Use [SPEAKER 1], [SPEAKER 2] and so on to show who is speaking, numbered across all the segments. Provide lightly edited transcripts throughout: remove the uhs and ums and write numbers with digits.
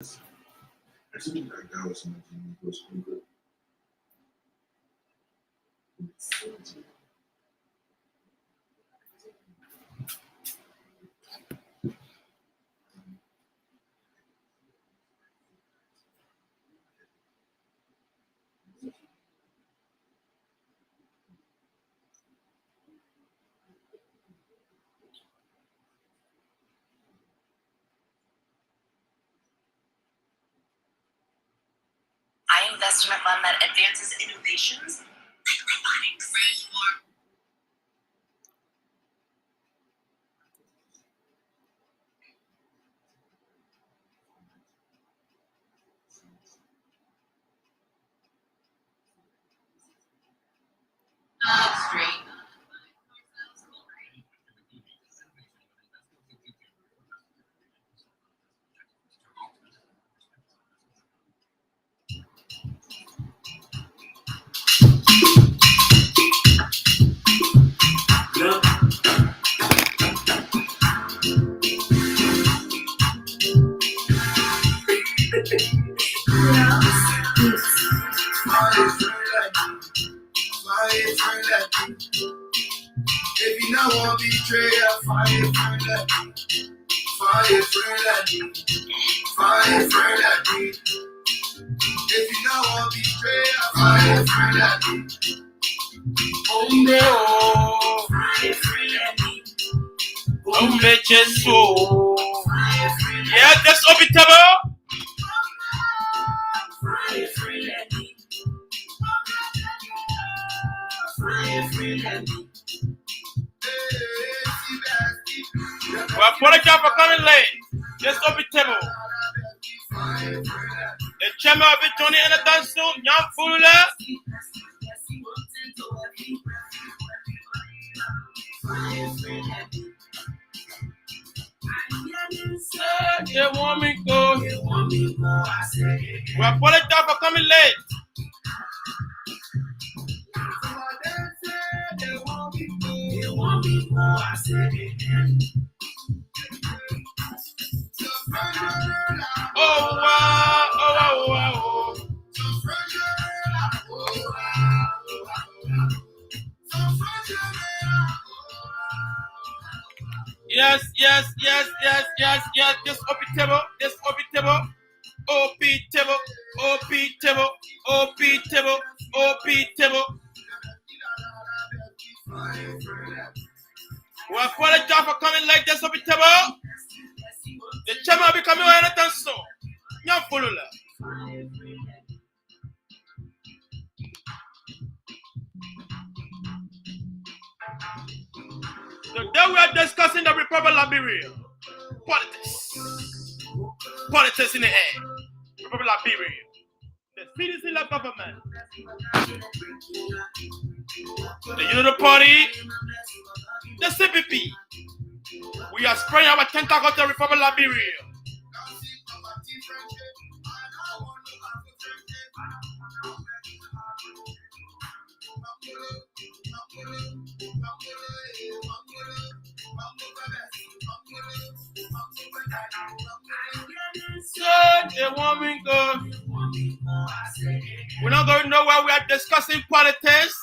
[SPEAKER 1] I invest in a fund that advances innovations like robotics. Straight.
[SPEAKER 2] If you not want to betray, fire friend like me. Fire friend like me. Fire friend like me. If you not want to betray, fire friend like me. Hombre, oh. Fire friend like me. Hombre, just so. Yeah, that's obitable. Fire friend like me. Fire friend like me. We apologize for coming late. Just open table. The chairman will be Johnny and the dance soon. Young Fula. They want me go. We apologize for coming late. Oh wow, oh wow, oh wow. Yes. Just open table. OP table. We apologize for coming like this open table. The chairman will be coming on anytime soon. Young Fulula. Today we are discussing the Republic of Liberia. Politics in the air. Republic of Liberia. The citizen-led government. The Unity Party. The CPP. We are spraying our tentacles to the Republic of Liberia. They want me go. We're not going nowhere. We are discussing politics.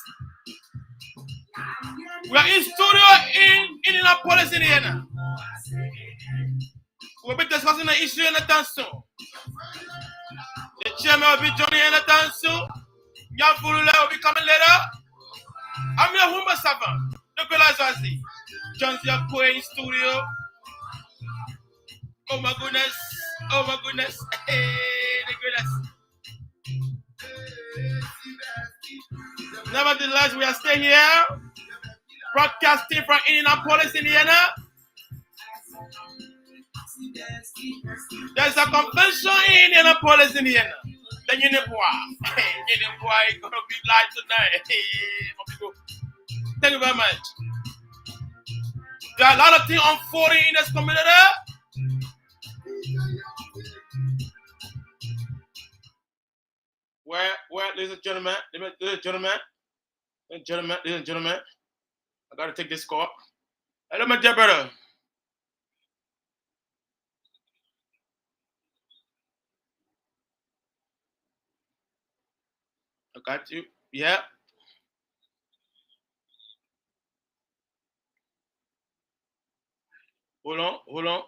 [SPEAKER 2] We are in studio in Indianapolis, Indiana. We'll be discussing the issue in the dance soon. The chairman will be joining in the dance soon. Young Fulula will be coming later. I'm your humble servant, Nicolas Zazi. John's your in studio. Oh my goodness. Hey, Nicolas. Nevertheless, we are still here, broadcasting from Indianapolis, Indiana. There's a convention in Indianapolis, Indiana. The Unipoi. Unipoi is going to be live tonight. Thank you very much. There are a lot of things unfolding in this community. Where, ladies and gentlemen, I gotta take this call. Hello, my dear brother. I got you. Yeah. Hold on. Hold on.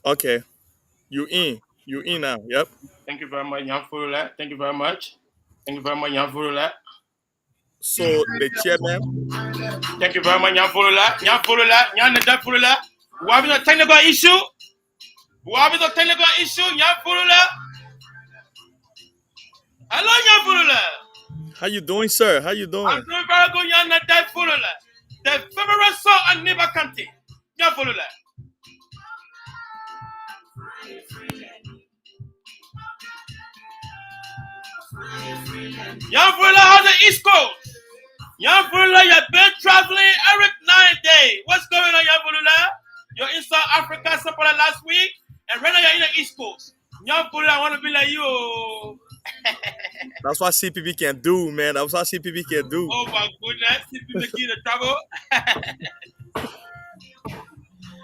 [SPEAKER 3] Okay, you in? You in now? Yep.
[SPEAKER 2] Thank you very much, Jan Furula. Thank you very much. Thank you very much, Jan Furula.
[SPEAKER 3] So the chairman.
[SPEAKER 2] Thank you very much, Jan Furula. Jan Furula. Jan Neda Furula. We having a technical issue. We having a technical issue, Jan Furula. Hello, Jan Furula.
[SPEAKER 3] How you doing, sir? How you
[SPEAKER 2] I'm
[SPEAKER 3] doing?
[SPEAKER 2] doing very good, Jan Neda Furula. The favorite song on Niba County. Jan Furula. Jan Furula on the East Coast. Jan Furula, you've been traveling every 9 days. What's going on, Jan Furula? You're in South Africa, some point last week, and right now you're in the East Coast. Jan Furula, I want to be like you.
[SPEAKER 3] That's what CPP can do, man. That's what CPP can do.
[SPEAKER 2] Oh my goodness, if you make it a trouble.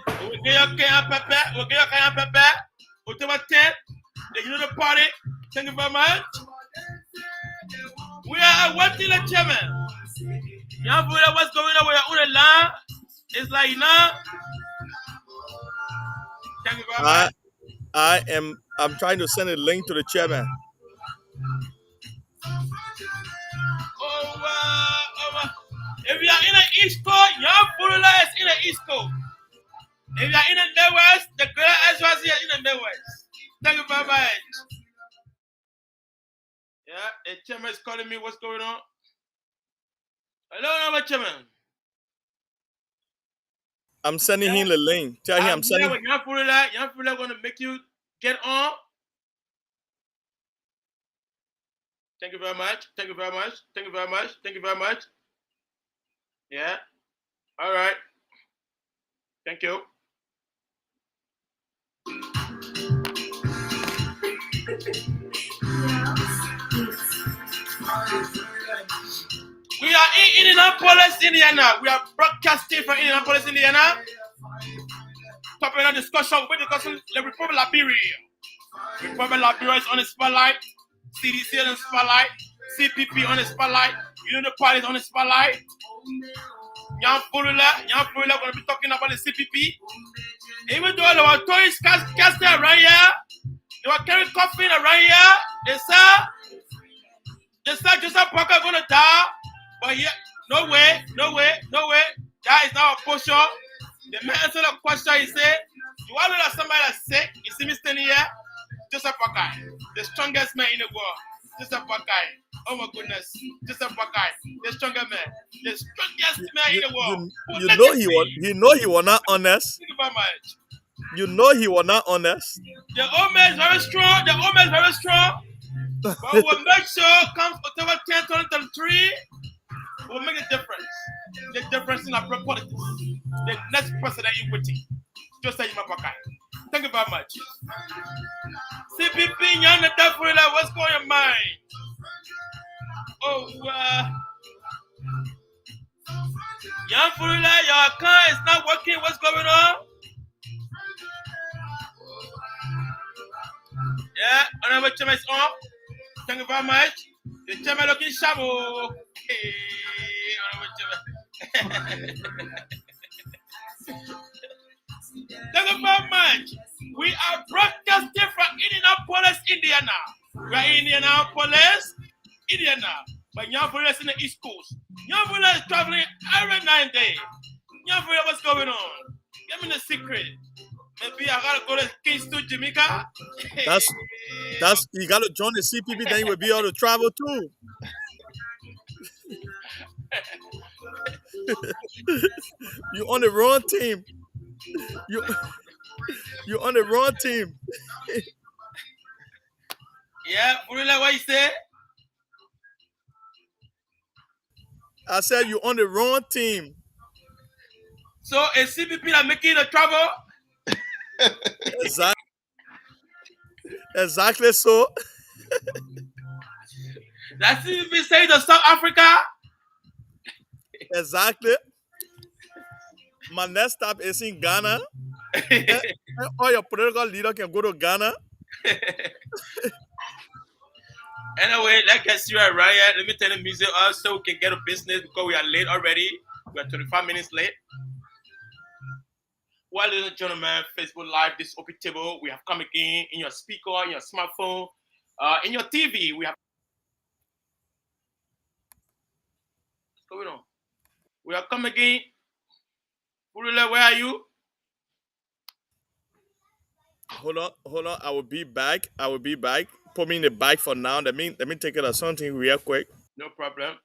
[SPEAKER 2] We'll get your can pepper. We'll get your can pepper. We'll take a tent. You know the party. Thank you very much. We are awaiting the chairman. Jan Furula, what's going on with your own land? It's like, you know. Thank you very much.
[SPEAKER 3] I'm trying to send a link to the chairman.
[SPEAKER 2] If you are in the East Coast, Jan Furula is in the East Coast. If you are in the Midwest, the greater SYC is in the Midwest. Thank you very much. Yeah, the chairman is calling me. What's going on? Hello, number chairman.
[SPEAKER 3] I'm sending him the link. Tell him I'm sending.
[SPEAKER 2] With Jan Furula. Jan Furula going to make you get on. Thank you very much. Thank you very much. Thank you very much. Thank you very much. Yeah. All right. Thank you. We are in Indianapolis, Indiana. We are broadcasting from Indianapolis, Indiana. Topic of discussion with the Republic of Liberia. The Republic of Liberia is on the spotlight. CDC on the spotlight. CPP on the spotlight. You know the parties on the spotlight. Jan Furula going to be talking about the CPP. Even though there were tourists casting around here, they were carrying coffin around here. They said Joseph Parker going to die. But yeah, no way. That is not a portion. The man answered the question. He said, "You want to know somebody that's sick? You see me standing here? Joseph Parker, the strongest man in the world. Joseph Parker. Oh my goodness, Joseph Parker, the strongest man, the strongest man in the world."
[SPEAKER 3] You know he was not honest.
[SPEAKER 2] Thank you very much.
[SPEAKER 3] You know he was not honest.
[SPEAKER 2] The old man is very strong. But we'll make sure comes October 10th, 2023.
[SPEAKER 4] will make a difference. The difference in our politics. The next president equity. Just say Mapakai. Thank you very much. CPP, Yana Dafrila, what's going on your mind? Oh, Yan Furula, your account is not working. What's going on? Yeah, Honorable Chairman is on. Thank you very much. The chairman looking sharp. Hey, Honorable Chairman. Thank you very much. We are broadcasting from Indianapolis, Indiana. We are in Indianapolis, Indiana. But Nyambula is in the East Coast. Nyambula is traveling every 9 days. Nyambula, what's going on? Give me the secret. Maybe I gotta go to Kingston, Jamaica.
[SPEAKER 3] That's you gotta join the CPP, then you will be able to travel too. You on the wrong team. You on the wrong team.
[SPEAKER 4] Yeah, Furula, what you say?
[SPEAKER 3] I said you on the wrong team.
[SPEAKER 4] So a CPP that making the travel?
[SPEAKER 3] Exactly so.
[SPEAKER 4] That CPP say to South Africa?
[SPEAKER 3] Exactly. My next stop is in Ghana. All your political leader can go to Ghana.
[SPEAKER 4] Anyway, let's get serious, right? Let me tell the music so we can get a business because we are late already. We are 25 minutes late. Well, ladies and gentlemen, Facebook Live, this open table, we have come again in your speaker, in your smartphone, in your TV. We have. What's going on? We have come again. Furula, where are you?
[SPEAKER 3] Hold on. I will be back. Put me in the bag for now. Let me take it as something real quick.
[SPEAKER 4] No problem.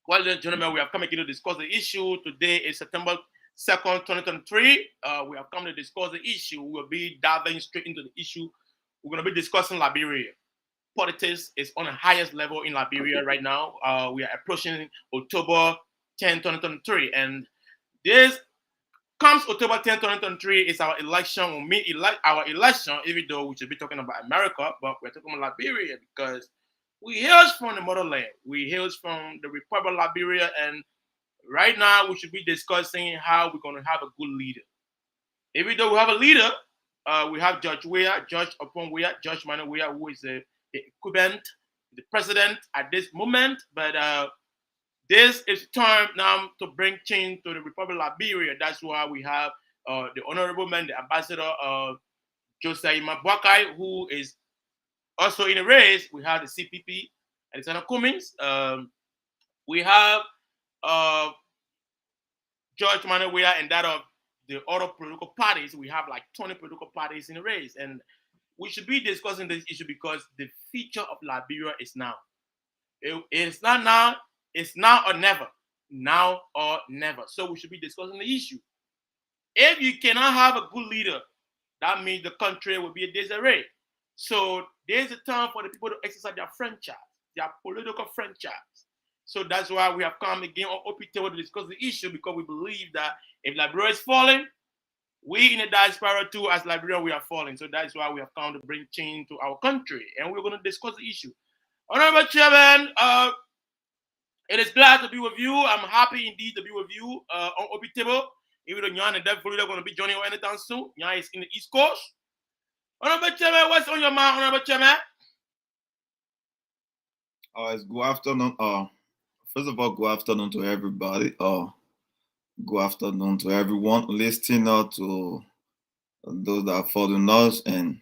[SPEAKER 4] Well, ladies and gentlemen, we have come again to discuss the issue. Today is September 2nd, 2023. We have come to discuss the issue. We will be diving straight into the issue. We're going to be discussing Liberia. Politics is on the highest level in Liberia right now. We are approaching October 10, 2023. And this comes October 10, 2023 is our election. When we elect our election, even though we should be talking about America, but we're talking about Liberia because we hail from the motherland. We hail from the Republic of Liberia, and right now we should be discussing how we're going to have a good leader. Even though we have a leader, we have Judge Weah, Judge upon Weah, Judge Manuel Weah, who is the equivalent, the president at this moment. But this is time now to bring change to the Republic of Liberia. That's why we have the honorable man, the ambassador Josiah Mabwakai, who is also in the race. We have the CPP, Alexander Cummings. We have George Manuel Weah and that of the other political parties. We have like 20 political parties in the race. And we should be discussing this issue because the future of Liberia is now. It's not now, it's now or never. Now or never. So we should be discussing the issue. If you cannot have a good leader, that means the country will be a disarray. So there's a time for the people to exercise their franchise, their political franchise. So that's why we have come again on OPTO to discuss the issue because we believe that if Liberia is falling, we in the diaspora too, as Liberia, we are falling. So that's why we have come to bring change to our country. And we're going to discuss the issue. Honorable Chairman, it is glad to be with you. I'm happy indeed to be with you on OPTO. Even though Nyan and Dev Florida are going to be joining us anytime soon. Nyan is in the East Coast. Honorable Chairman, what's on your mind, Honorable Chairman?
[SPEAKER 2] It's good afternoon. First of all, good afternoon to everybody. Good afternoon to everyone listening to those that are following us and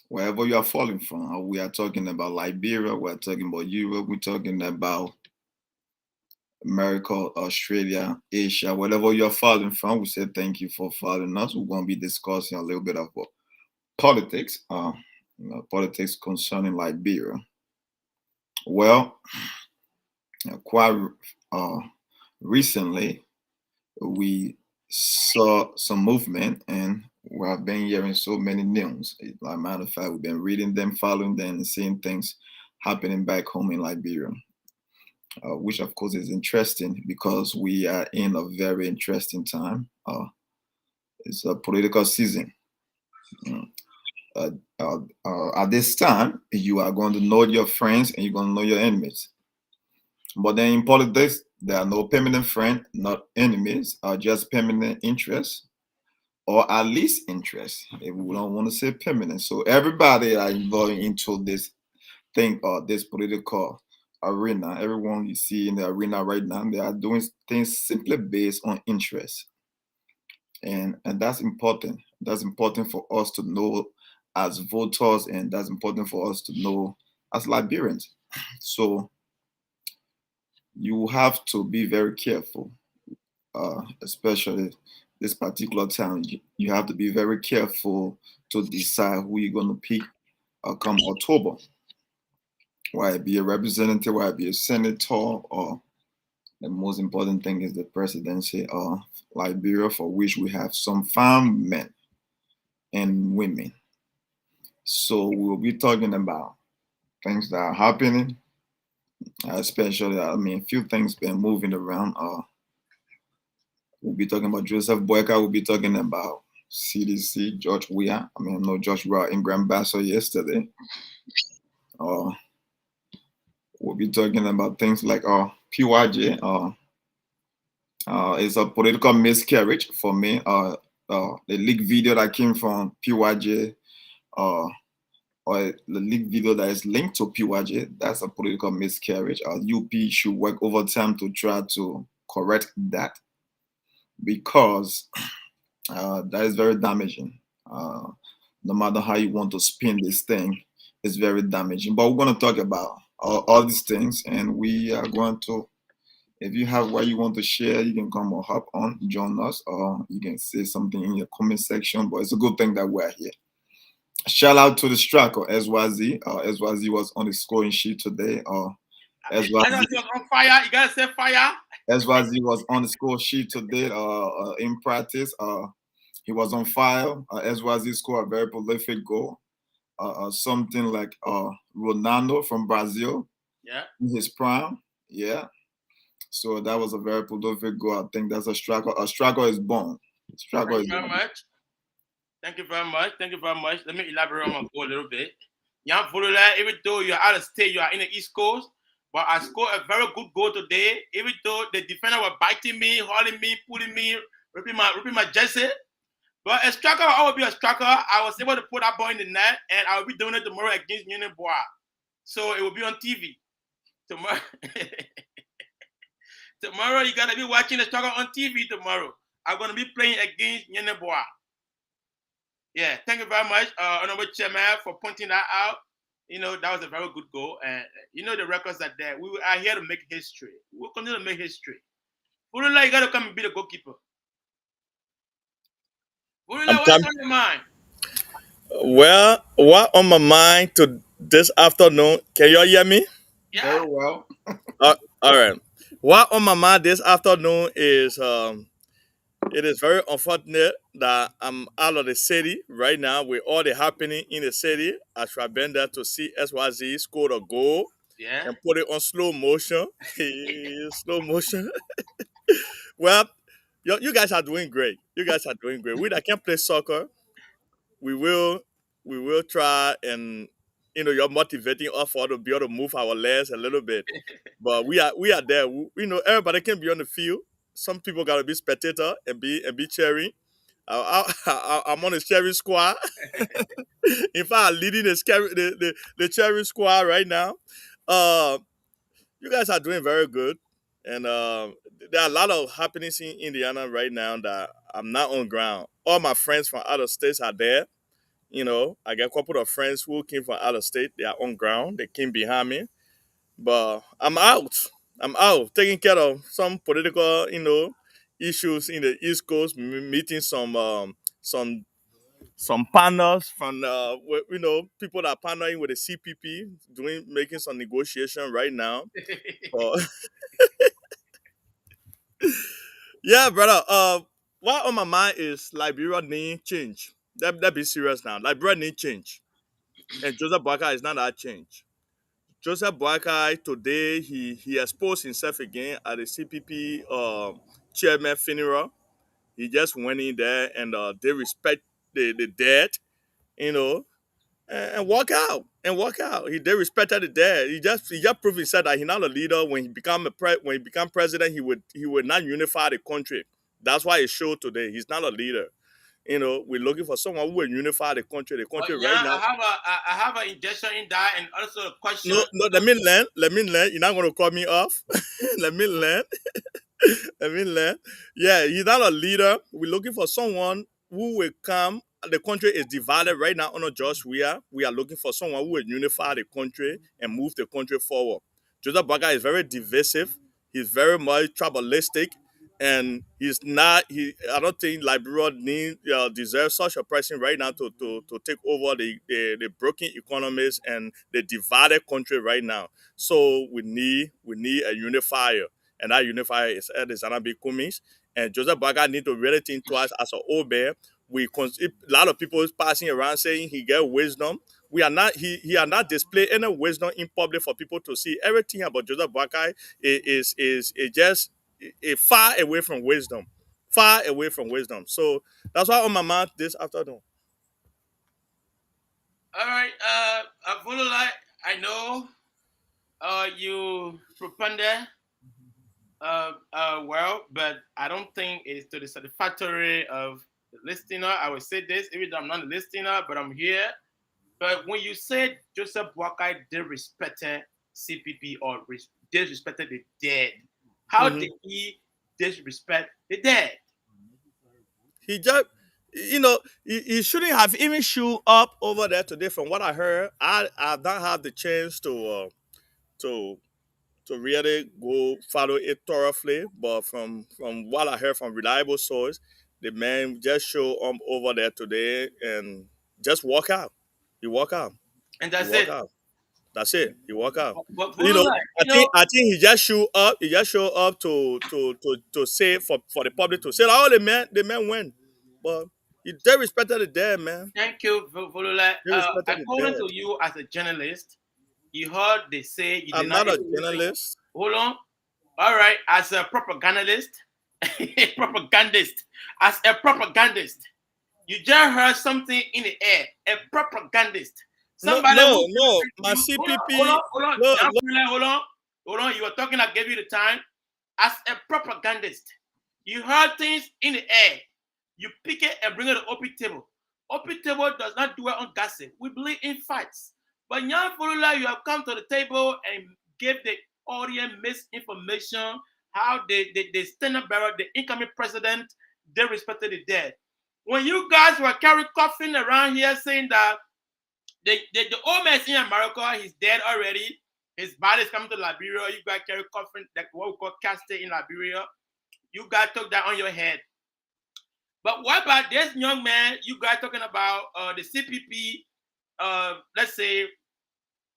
[SPEAKER 2] wherever you are falling from. We are talking about Liberia, we are talking about Europe, we're talking about America, Australia, Asia, whatever you're following from. We say thank you for following us. We're going to be discussing a little bit of politics, politics concerning Liberia. Well, quite recently, we saw some movement, and we have been hearing so many news. As a matter of fact, we've been reading them, following them, and seeing things happening back home in Liberia. which of course is interesting because we are in a very interesting time. It's a political season. Mm. Uh, at this time, you are going to know your friends and you're going to know your enemies. But then in politics, there are no permanent friends, not enemies, just permanent interests or at least interests. If we don't want to say permanent, so everybody are involved into this thing or this political arena. Everyone you see in the arena right now, they are doing things simply based on interest, and that's important. That's important for us to know as voters, and that's important for us to know as Liberians. So you have to be very careful, especially this particular time. You have to be very careful to decide who you're going to pick come October. Whether it be a representative, whether it be a senator, or the most important thing is the presidency of Liberia, for which we have some fine men and women. So we'll be talking about things that are happening, especially, I mean, a few things been moving around. We'll be talking about Joseph Boyka. We'll be talking about CDC, George Weah. I mean, I know George Weah in Grand Basso yesterday. Uh, we'll be talking about things like PYJ. It's a political miscarriage for me. The leak video that came from PYJ, uh, or the leak video that is linked to PYJ, that's a political miscarriage. UP should work overtime to try to correct that because that is very damaging. No matter how you want to spin this thing, it's very damaging. But we're going to talk about all these things, and we are going to. If you have what you want to share, you can come or hop on, join us, or you can say something in your comment section. But it's a good thing that we're here. Shout out to the striker, SYZ. SYZ was on the scoring sheet today.
[SPEAKER 4] I know
[SPEAKER 2] SYZ,
[SPEAKER 4] you're on fire. You gotta say fire.
[SPEAKER 2] SYZ was on the score sheet today in practice. He was on fire. SYZ scored a very prolific goal. Something like Ronaldo from Brazil
[SPEAKER 4] Yeah.
[SPEAKER 2] in his prime. Yeah. So that was a very prolific goal. I think that's a striker. A striker is born. Striker
[SPEAKER 4] Thank
[SPEAKER 2] is
[SPEAKER 4] you very
[SPEAKER 2] born.
[SPEAKER 4] much. Thank you very much. Thank you very much. Let me elaborate on my goal a little bit. Young Volula, even though you're out of state, you are in the East Coast, but I scored a very good goal today. Even though the defender was biting me, holding me, pulling me, ripping my jersey. But a striker will always be a striker. I was able to put that ball in the net, and I will be doing it tomorrow against Union Bois. So it will be on TV. Tomorrow, tomorrow you gotta be watching the striker on TV tomorrow. I'm gonna be playing against Union Bois. Yeah, thank you very much, Honorable Chairman, for pointing that out. You know, that was a very good goal. And you know, the records are there. We are here to make history. We'll continue to make history. Fulula, you got to come and be the goalkeeper.
[SPEAKER 3] I'm
[SPEAKER 4] Fulula, what's
[SPEAKER 3] coming.
[SPEAKER 4] on your mind?
[SPEAKER 3] Well, what on my mind to this afternoon? Can y'all hear me?
[SPEAKER 4] Yeah,
[SPEAKER 2] Very well.
[SPEAKER 3] All right. What on my mind this afternoon is it is very unfortunate that I'm out of the city right now with all the happening in the city. I should have been there to see SYZ score a goal
[SPEAKER 4] yeah.
[SPEAKER 3] and put it on slow motion. Slow motion. Well, you guys are doing great. You guys are doing great. We that can play soccer, we will we will try, and you're motivating us for to be able to move our legs a little bit. But we are there. Everybody can be on the field. Some people gotta be spectator and be cheering. I'm on the cheering squad. In fact, I'm leading the cheering squad right now. Uh, you guys are doing very good, and there are a lot of happenings in Indiana right now that I'm not on ground. All my friends from other states are there. I got a couple of friends who came from out of state. They are on ground. They came behind me, but I'm out. I'm out taking care of some political, issues in the East Coast, meeting some partners from people that are partnering with the CPP, making some negotiation right now. Uh, yeah, brother. What on my mind is Liberia need change. That be serious now. Liberia need change, and Joseph Barker is not that change. Joseph Boakai today he exposed himself again at the CPP chairman funeral. He just went in there and they respect the dead, you know, and walk out and walk out. They respected the dead. He just proved himself that he's not a leader. When he when he become president, he would not unify the country. That's why it showed today. He's not a leader. You know, we're looking for someone who will unify the country. The
[SPEAKER 4] But
[SPEAKER 3] country right
[SPEAKER 4] yeah,
[SPEAKER 3] now.
[SPEAKER 4] I have an injection in that, and also a question.
[SPEAKER 3] No, no. Let me learn. Let me learn. You're not going to cut me off. Let me learn. I mean, yeah, he's not a leader. We're looking for someone who will come. The country is divided right now under George Weah. We are looking for someone who will unify the country and move the country forward. Joseph Baga is very divisive. He's very much tribalistic, and he's not. I don't think Liberia deserves such a person right now to take over the broken economies and the divided country right now. So we need a unifier, and that unifier is Alexander B. Cummings. And Joseph Baga need to really think twice as an old man. A lot of people is passing around saying he get wisdom. We are not. He are not display any wisdom in public for people to see. Everything about Joseph Baga is just far away from wisdom, far away from wisdom. So that's why on my mind this afternoon.
[SPEAKER 4] All right, Volula, I know you proponder well, but I don't think it's to the satisfactory of the listener. I will say this, even though I'm not a listener, but I'm here. But when you said Joseph Boakai disrespected CPP or disrespected the dead, how
[SPEAKER 3] Mhm.
[SPEAKER 4] did he disrespect the dead?
[SPEAKER 3] He just, he shouldn't have even shown up over there today. From what I heard, I don't have the chance to to really go follow it thoroughly. But from what I heard from reliable source, the man just show up over there today and just walk out. He walk out.
[SPEAKER 4] And
[SPEAKER 3] He
[SPEAKER 4] that's
[SPEAKER 3] walk
[SPEAKER 4] it.
[SPEAKER 3] out. That's it. He walk out.
[SPEAKER 4] But
[SPEAKER 3] You know,
[SPEAKER 4] Volula,
[SPEAKER 3] I think he just show up. He just show up to say for the public to say, oh, the man went, but he they respected the dead, man.
[SPEAKER 4] thank you, Volula.
[SPEAKER 3] They respected the
[SPEAKER 4] According
[SPEAKER 3] dead.
[SPEAKER 4] to you as a journalist, you heard they say you did
[SPEAKER 3] I'm
[SPEAKER 4] not
[SPEAKER 3] not a
[SPEAKER 4] even listen.
[SPEAKER 3] journalist.
[SPEAKER 4] Hold on. All right, as a propagandist, as a propagandist, you just heard something in the air. A propagandist,
[SPEAKER 3] No,
[SPEAKER 4] somebody
[SPEAKER 3] no,
[SPEAKER 4] who
[SPEAKER 3] no. My
[SPEAKER 4] you
[SPEAKER 3] CPP.
[SPEAKER 4] hold on,
[SPEAKER 3] No,
[SPEAKER 4] John
[SPEAKER 3] no.
[SPEAKER 4] Fuller, hold on. You were talking. I gave you the time. As a propagandist, you heard things in the air. You pick it and bring it to OP table. OP table does not do it on gossip. We believe in facts. But young Fulula, you have come to the table and give the audience misinformation, how they stand up bearer, the incoming president, they respected the dead. When you guys were carrying coffin around here saying that the old man is in America, he's dead already. His body is coming to Liberia. You guys carry coffin, like what we call casket in Liberia. You guys took that on your head. But what about this young man you guys talking about, the CPP, let's say,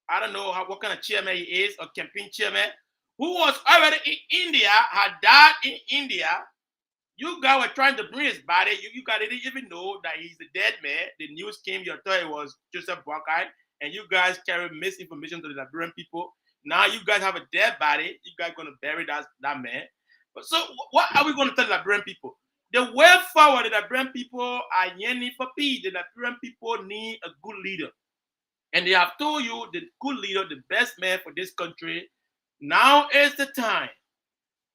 [SPEAKER 4] I don't know what kind of chairman he is, or campaign chairman, who was already in India, had died in India. You guys were trying to bring his body. You guys didn't even know that he's a dead man. The news came, you thought it was Joseph Boakai, and you guys carry misinformation to the Liberian people. Now you guys have a dead body. You guys going to bury that man. But so what are we going to tell the Liberian people? The way forward, the Liberian people are yearning for peace. The Liberian people need a good leader. And they have told you the good leader, the best man for this country. Now is the time.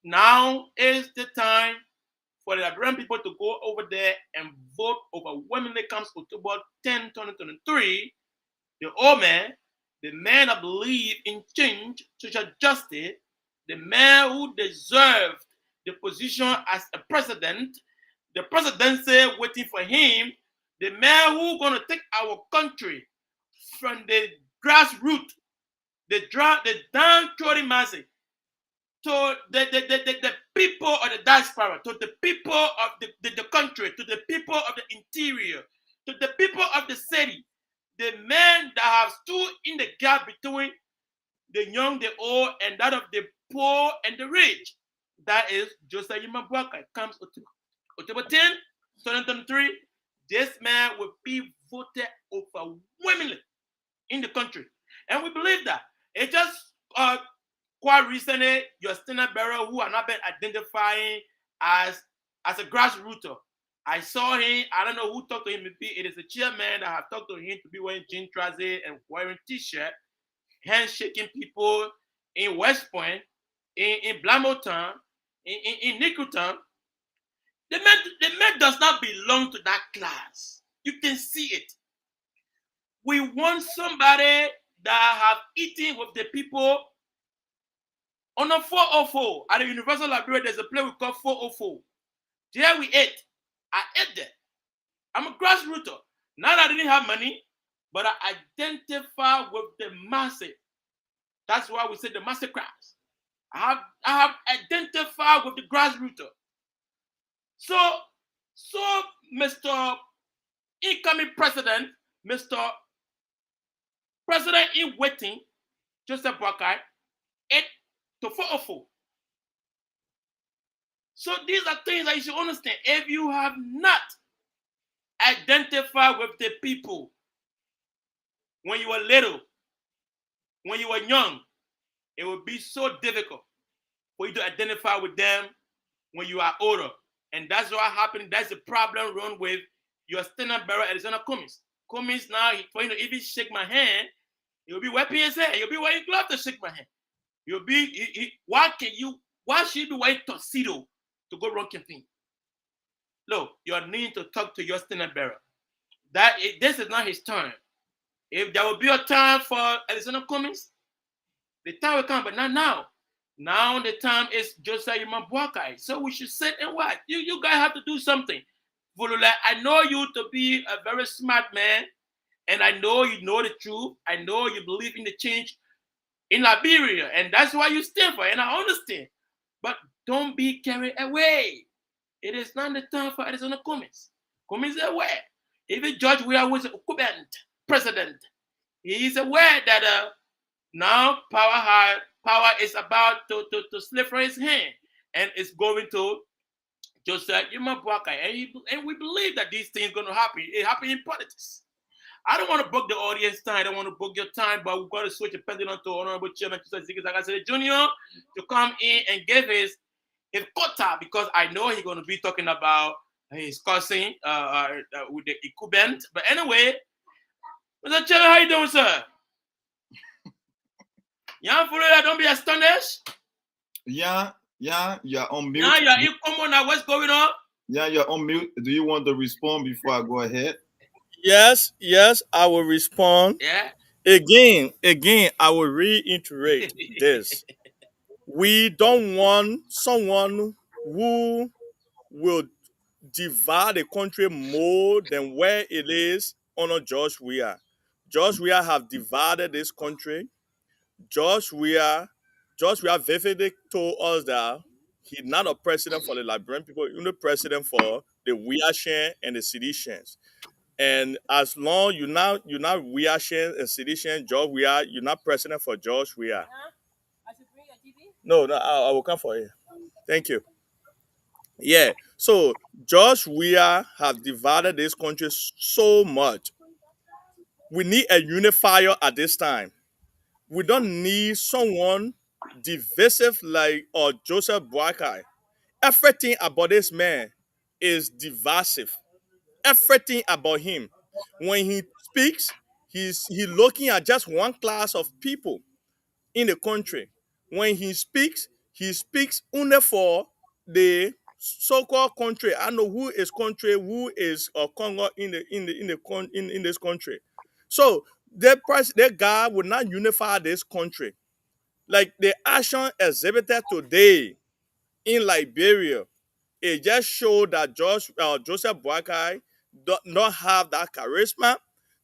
[SPEAKER 4] Now is the time for the Liberian people to go over there and vote overwhelmingly comes October 10, 2023. The old man, the man that believe in change, social justice, the man who deserved the position as a president, the presidency waiting for him, the man who gonna take our country from the grassroots, the downtrodden masses, to the people of the diaspora, to the people of the country, to the people of the interior, to the people of the city, the men that have stood in the gap between the young, the old, and that of the poor and the rich. That is Joseph Yimabwaka. Comes October 10, 2023. This man will be voted overwhelmingly in the country. And we believe that. It just quite recently, your standard bearer who are not been identifying as as a grassrooter. I saw him. I don't know who talked to him. Maybe it is the chairman that have talked to him to be wearing jean trousers and wearing t-shirt, handshaking people in West Point, in Blamotown, in Nickeltown. The man does not belong to that class. You can see it. We want somebody that have eaten with the people on a 404 at the Universal Liberia. There's a place we call 404. There we ate. I ate there. I'm a grassrooter. Not that I didn't have money, but I identify with the massive. That's why we say the massive crowds. I have identified with the grassrooter. So Mr. Incoming President, Mr. President in waiting, Joseph Boakai, 8 to 404. So these are things that you should understand. If you have not identified with the people when you were little, when you were young, it will be so difficult for you to identify with them when you are older. And that's what happened. That's the problem run with your standard bearer, Alexander Cummings. Cummings now, for him to even shake my hand, he'll be wiping his hand. He'll be wearing gloves to shake my hand. You'll be, why should you be wearing tuxedo to go run campaign? Look, you're needing to talk to your standard bearer. This is not his turn. If there will be a time for Alexander Cummings, the time will come, but not now. Now the time is Joseph Boakai. So we should sit and watch. You guys have to do something. Vulula, I know you to be a very smart man, and I know you know the truth. I know you believe in the change in Liberia, and that's why you stand for it, and I understand. But don't be carried away. It is not the time for Arizona Cummings. Cummings is aware. Even George Weah was a incumbent president. He is aware that now power is about to slip from his hand, and it's going to Joseph Boakai. And we believe that these things are going to happen. It happened in politics. I don't want to book the audience time. I don't want to book your time, but we've got to switch depending on to Honorable Chairman Ziggy Jr. to come in and give his quota, because I know he's going to be talking about his cousin with the incumbent. But anyway, Mr. Chairman, how you doing, sir? Yeah, Florida, don't be astonished.
[SPEAKER 2] Yeah, you're on mute.
[SPEAKER 4] Now you're in common now. What's going on?
[SPEAKER 2] Yeah, you're on mute. Do you want to respond before I go ahead?
[SPEAKER 3] Yes, I will respond.
[SPEAKER 4] Yeah.
[SPEAKER 3] Again, I will reiterate this. We don't want someone who will divide the country more than where it is under George Weah. George Weah have divided this country. George Weah vividly told us that he's not a president for the Liberian people, he's the president for the Weah and the Seditians. And as long you're not Weah and Sedition, George Weah, you're not president for George Weah. No, I will come for you. Thank you. Yeah. So George Weah have divided this country so much. We need a unifier at this time. We don't need someone divisive like or Joseph Boakai. Everything about this man is divisive. Everything about him. When he speaks, he looking at just one class of people in the country. When he speaks only for the so-called country. I know who is country, who is Congo in this country. So that guy would not unify this country. Like the action exhibited today in Liberia, it just showed that Joseph Boakai don't have that charisma.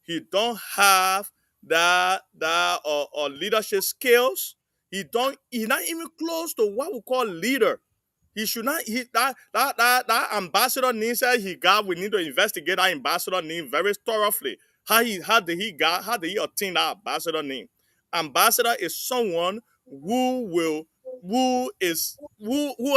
[SPEAKER 3] He don't have that leadership skills. He's not even close to what we call leader. He should not. That ambassador name said he got. We need to investigate that ambassador name very thoroughly. How did he obtain that ambassador name? Ambassador is someone who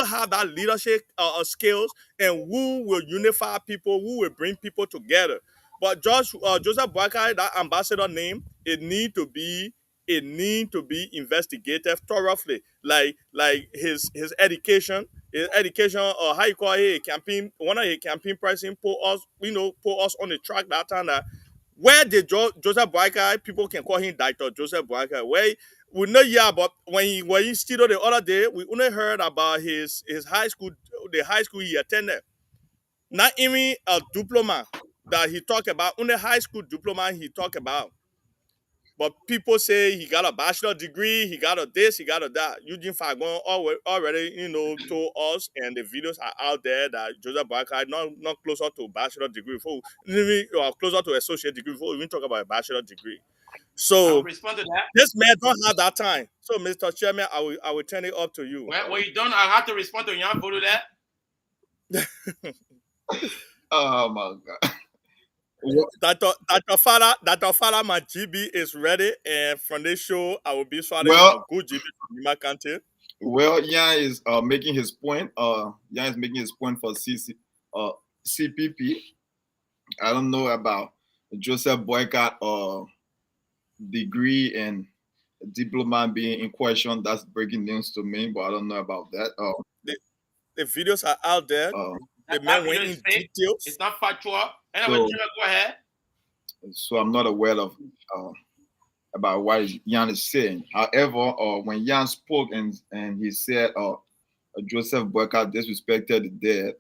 [SPEAKER 3] have that leadership skills and who will unify people, who will bring people together. But Joseph Boakai, that ambassador name, it need to be it need to be investigated thoroughly. Like his education, or how you call it, campaign. One of the campaign person put us, put us on the track that time. That where the Joseph Boyka, people can call him Dr. Joseph Boyka. Where we know, yeah, but when he still the other day, we only heard about his high school, the high school he attended. Not even a diploma that he talked about, only high school diploma he talked about. But people say he got a bachelor degree, he got a this, he got a that. Eugene Fagon already, told us, and the videos are out there that Joseph Boyka not closer to bachelor degree before, even or closer to associate degree before we even talk about a bachelor degree.
[SPEAKER 4] I will
[SPEAKER 3] So
[SPEAKER 4] respond to that.
[SPEAKER 3] this man don't have that time. So, Mr. Chairman, I will turn it up to you.
[SPEAKER 4] Well, when you done, I have to respond to Yan Voodoo that.
[SPEAKER 2] Oh my God. Well,
[SPEAKER 3] Dr. Fala, my GB is ready, and from this show, I will be starting with a
[SPEAKER 2] well,
[SPEAKER 3] good GB from Lima County.
[SPEAKER 2] Yan is making his point. Yan is making his point for CPP. I don't know about Joseph Boycott degree and diploma being in question. That's breaking news to me, but I don't know about that.
[SPEAKER 3] The, the videos are out there.
[SPEAKER 2] Uh,
[SPEAKER 3] The
[SPEAKER 4] That
[SPEAKER 3] man
[SPEAKER 4] video
[SPEAKER 3] went
[SPEAKER 4] is
[SPEAKER 3] in
[SPEAKER 4] fake.
[SPEAKER 3] details.
[SPEAKER 4] It's not factual. Anyway,
[SPEAKER 2] so,
[SPEAKER 4] Chairman, go ahead.
[SPEAKER 2] so I'm not aware of uh, about what Yan is saying. However, when Yan spoke and he said Joseph Boycott disrespected the dead,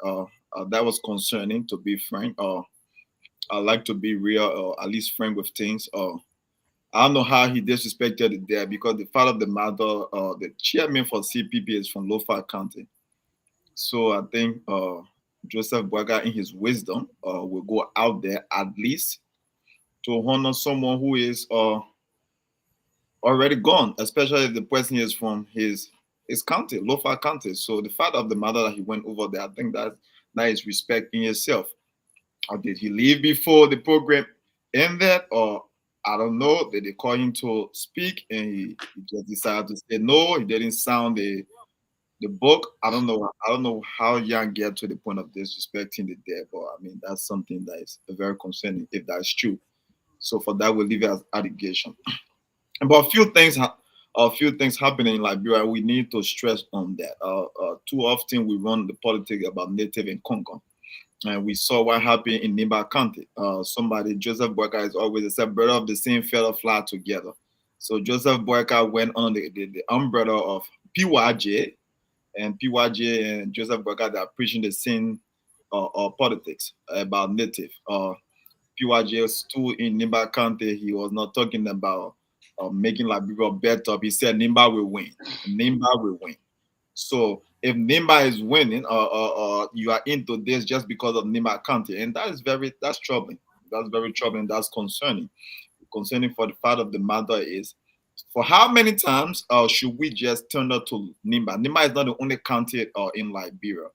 [SPEAKER 2] that was concerning. To be frank, I like to be real, or at least frank with things. I don't know how he disrespected the dead because the father of the matter, the chairman for CPP is from Lofa County. So I think Joseph Boycott, in his wisdom, will go out there at least to honor someone who is already gone, especially if the person is from his county, Lofa County. So the fact of the matter that he went over there, I think that is respect in itself. Or did he leave before the program ended? Or I don't know. Did they call him to speak and he just decided to say no? He didn't sound the book. I don't know. I don't know how Young get to the point of disrespecting the dead, but I mean that's something that is very concerning if that's true. So for that, we'll leave it as allegation. But a few things happening in Liberia. We need to stress on that. Too often we run the politics about native and Congo, and we saw what happened in Nimba County. Somebody, Joseph Boyka, is always said, "Bird of the same feather fly together." So Joseph Boyka went under the umbrella of PYJ, and PYJ and Joseph Boyka, they are preaching the same politics about native. PYJ stood in Nimba County. He was not talking about making Liberia better. He said Nimba will win. Nimba will win. So if Nimba is winning, you are into this just because of Nimba County, and that's troubling. That's very troubling. That's concerning. Concerning for the fact of the matter is, for how many times should we just turn up to Nimba? Nimba is not the only county in Liberia.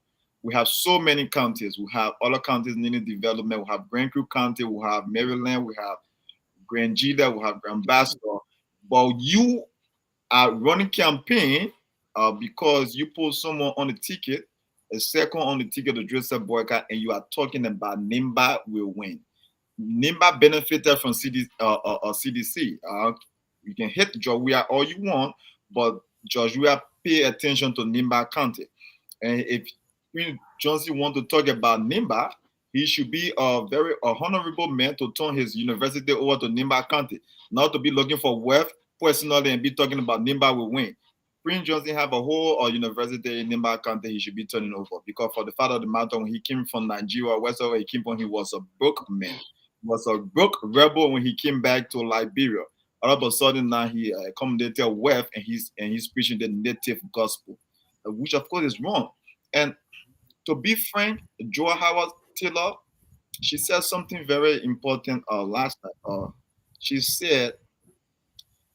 [SPEAKER 2] We have so many counties. We have other counties needing development. We have Grand Creek County. We have Maryland. We have Grand Gila. We have Grand Bassa. But you are running campaign because you put someone on the ticket, a second on the ticket to Joseph Boyka, and you are talking about Nimba will win. Nimba benefited from CDC. You can hit Georgia all you want, but Georgia pay attention to Nimba County. And if Queen Johnson want to talk about Nimba, he should be a very honorable man to turn his university over to Nimba County, not to be looking for wealth personally and be talking about Nimba will win. Prince Johnson have a whole university in Nimba County he should be turning over because for the father of the matter, when he came from Nigeria, wherever he came from, he was a broke man. He was a broke rebel when he came back to Liberia. All of a sudden now he accommodated wealth and he's preaching the native gospel, which of course is wrong. And to be frank, Joa Howard Taylor, she said something very important last night. She said,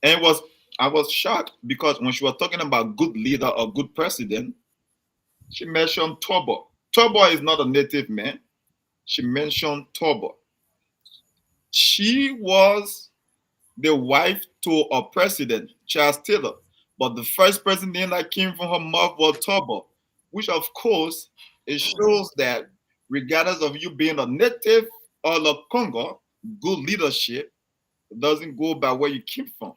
[SPEAKER 2] and it was I was shocked because when she was talking about good leader or good president, she mentioned Turbo. Turbo is not a native man. She mentioned Turbo. She was the wife to a president, Charles Taylor. But the first president that came from her mouth was Turbo, which of course it shows that regardless of you being a native or a Congo, good leadership doesn't go by where you came from.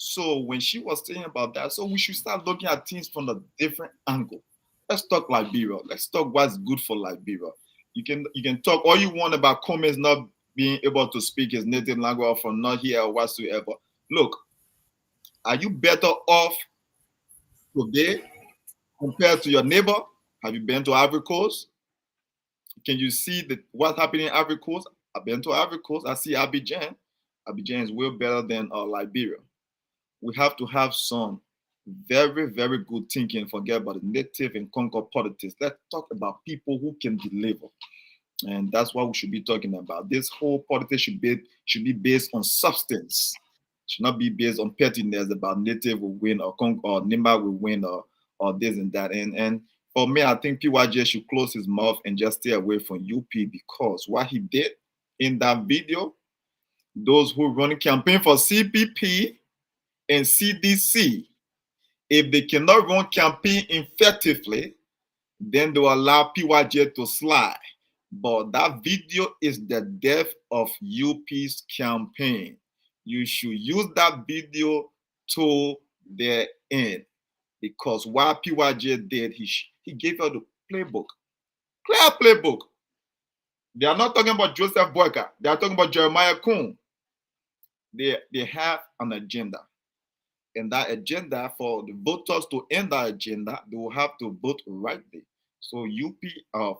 [SPEAKER 5] So when she was saying about that, so we should start looking at things from a different angle. Let's talk Liberia. Let's talk what's good for Liberia. You can talk all you want about Combs not being able to speak his native language or from not here or whatsoever. Look, are you better off today compared to your neighbor? Have you been to Ivory Coast? Can you see what's happening in Ivory Coast? I've been to Ivory Coast. I see Abidjan. Abidjan is way better than Liberia. We have to have some very, very good thinking. Forget about the native and conquer politics. Let's talk about people who can deliver. And that's what we should be talking about. This whole politics should be based on substance. Should not be based on pettiness about native will win or Nimba will win or this and that. And for me, I think PYJ should close his mouth and just stay away from UP because what he did in that video, those who run a campaign for CPP and CDC, if they cannot run campaign effectively, then they will allow PYJ to slide. But that video is the death of UP's campaign. You should use that video to the end because what PYJ did, he gave her the playbook, clear playbook. They are not talking about Joseph Boyka. They are talking about Jeremiah Kuhn. They have an agenda. And that agenda, for the voters to end that agenda, they will have to vote rightly. So UP,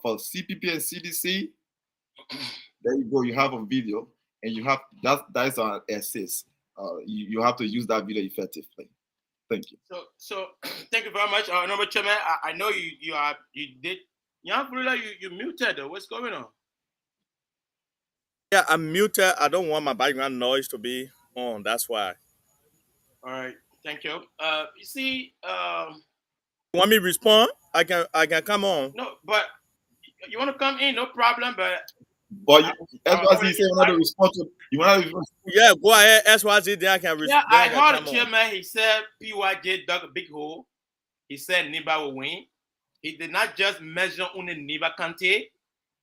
[SPEAKER 5] for CPP and CDC, there you go. You have a video, and you have that's an assist. You have to use that video effectively. Thank you.
[SPEAKER 4] So thank you very much, Honorable Chairman. I know you did. Young Brula, you muted. What's going on?
[SPEAKER 3] Yeah, I'm muted. I don't want my background noise to be on. That's why.
[SPEAKER 4] All right, thank you. You see,
[SPEAKER 3] You want me to respond? I can come on.
[SPEAKER 4] no, but you want to come in, no problem. But
[SPEAKER 5] That's what he said. You want to respond to. You want to.
[SPEAKER 3] Yeah, go ahead. SYZ, then I can respond.
[SPEAKER 4] Yeah, I heard the chairman. He said PYJ dug a big hole. He said Niba will win. He did not just measure on the Niba Kante.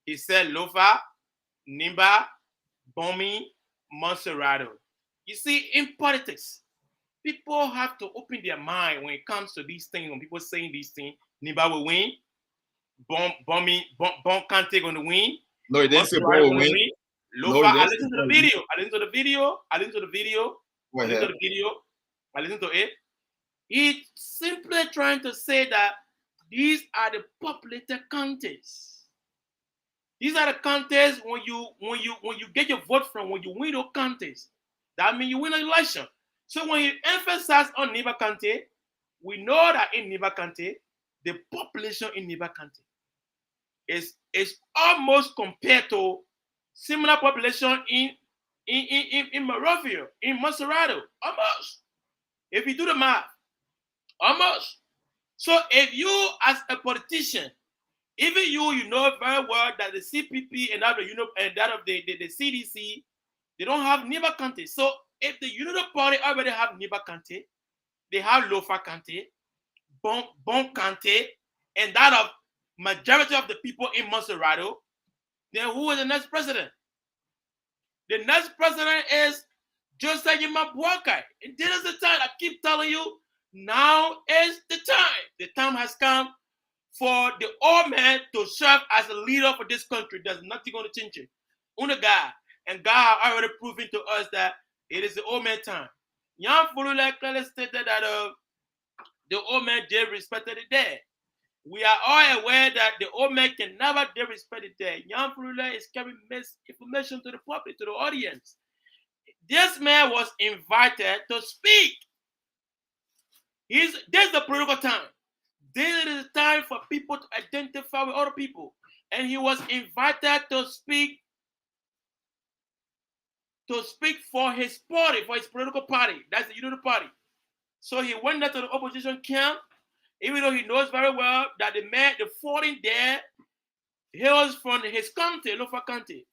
[SPEAKER 4] He said Lofa, Niba, Bomi, Monserrato. You see, in politics, people have to open their mind when it comes to these things. When people saying these things, Niba will win. Bon Kante going to win.
[SPEAKER 5] No, he didn't say Bon will win.
[SPEAKER 4] Lofa, I listened to the video. I listened to the video. He's simply trying to say that these are the populated counties. These are the counties when you get your vote from, when you win those counties, that means you win an election. So when you emphasize on Niba County, we know that in Niba County, the population in Niba County is almost compared to similar population in Morovia, in Monserrato, almost. If you do the math, almost. So if you, as a politician, even you know very well that the CPP and that of the CDC, they don't have Niba County. So if the Unity Party already have Niba County, they have Lofa County, Bon County, and that of majority of the people in Monserrato, then who is the next president? The next president is Joseph Boakai. And this is the time I keep telling you, now is the time. The time has come for the old man to serve as a leader for this country. There's nothing going to change it. Only God. And God has already proven to us that it is the old man time. Young Fulula clearly stated that the old man did respect the dead. We are all aware that the old man can never disrespect the dead. Young Fulula is carrying misinformation to the public, to the audience. This man was invited to speak. This is the political time. This is the time for people to identify with other people. And he was invited to speak for his party, for his political party. That's the Unity Party. So he went there to the opposition camp, even though he knows very well that the foreign there, he was from his county, Lofa County.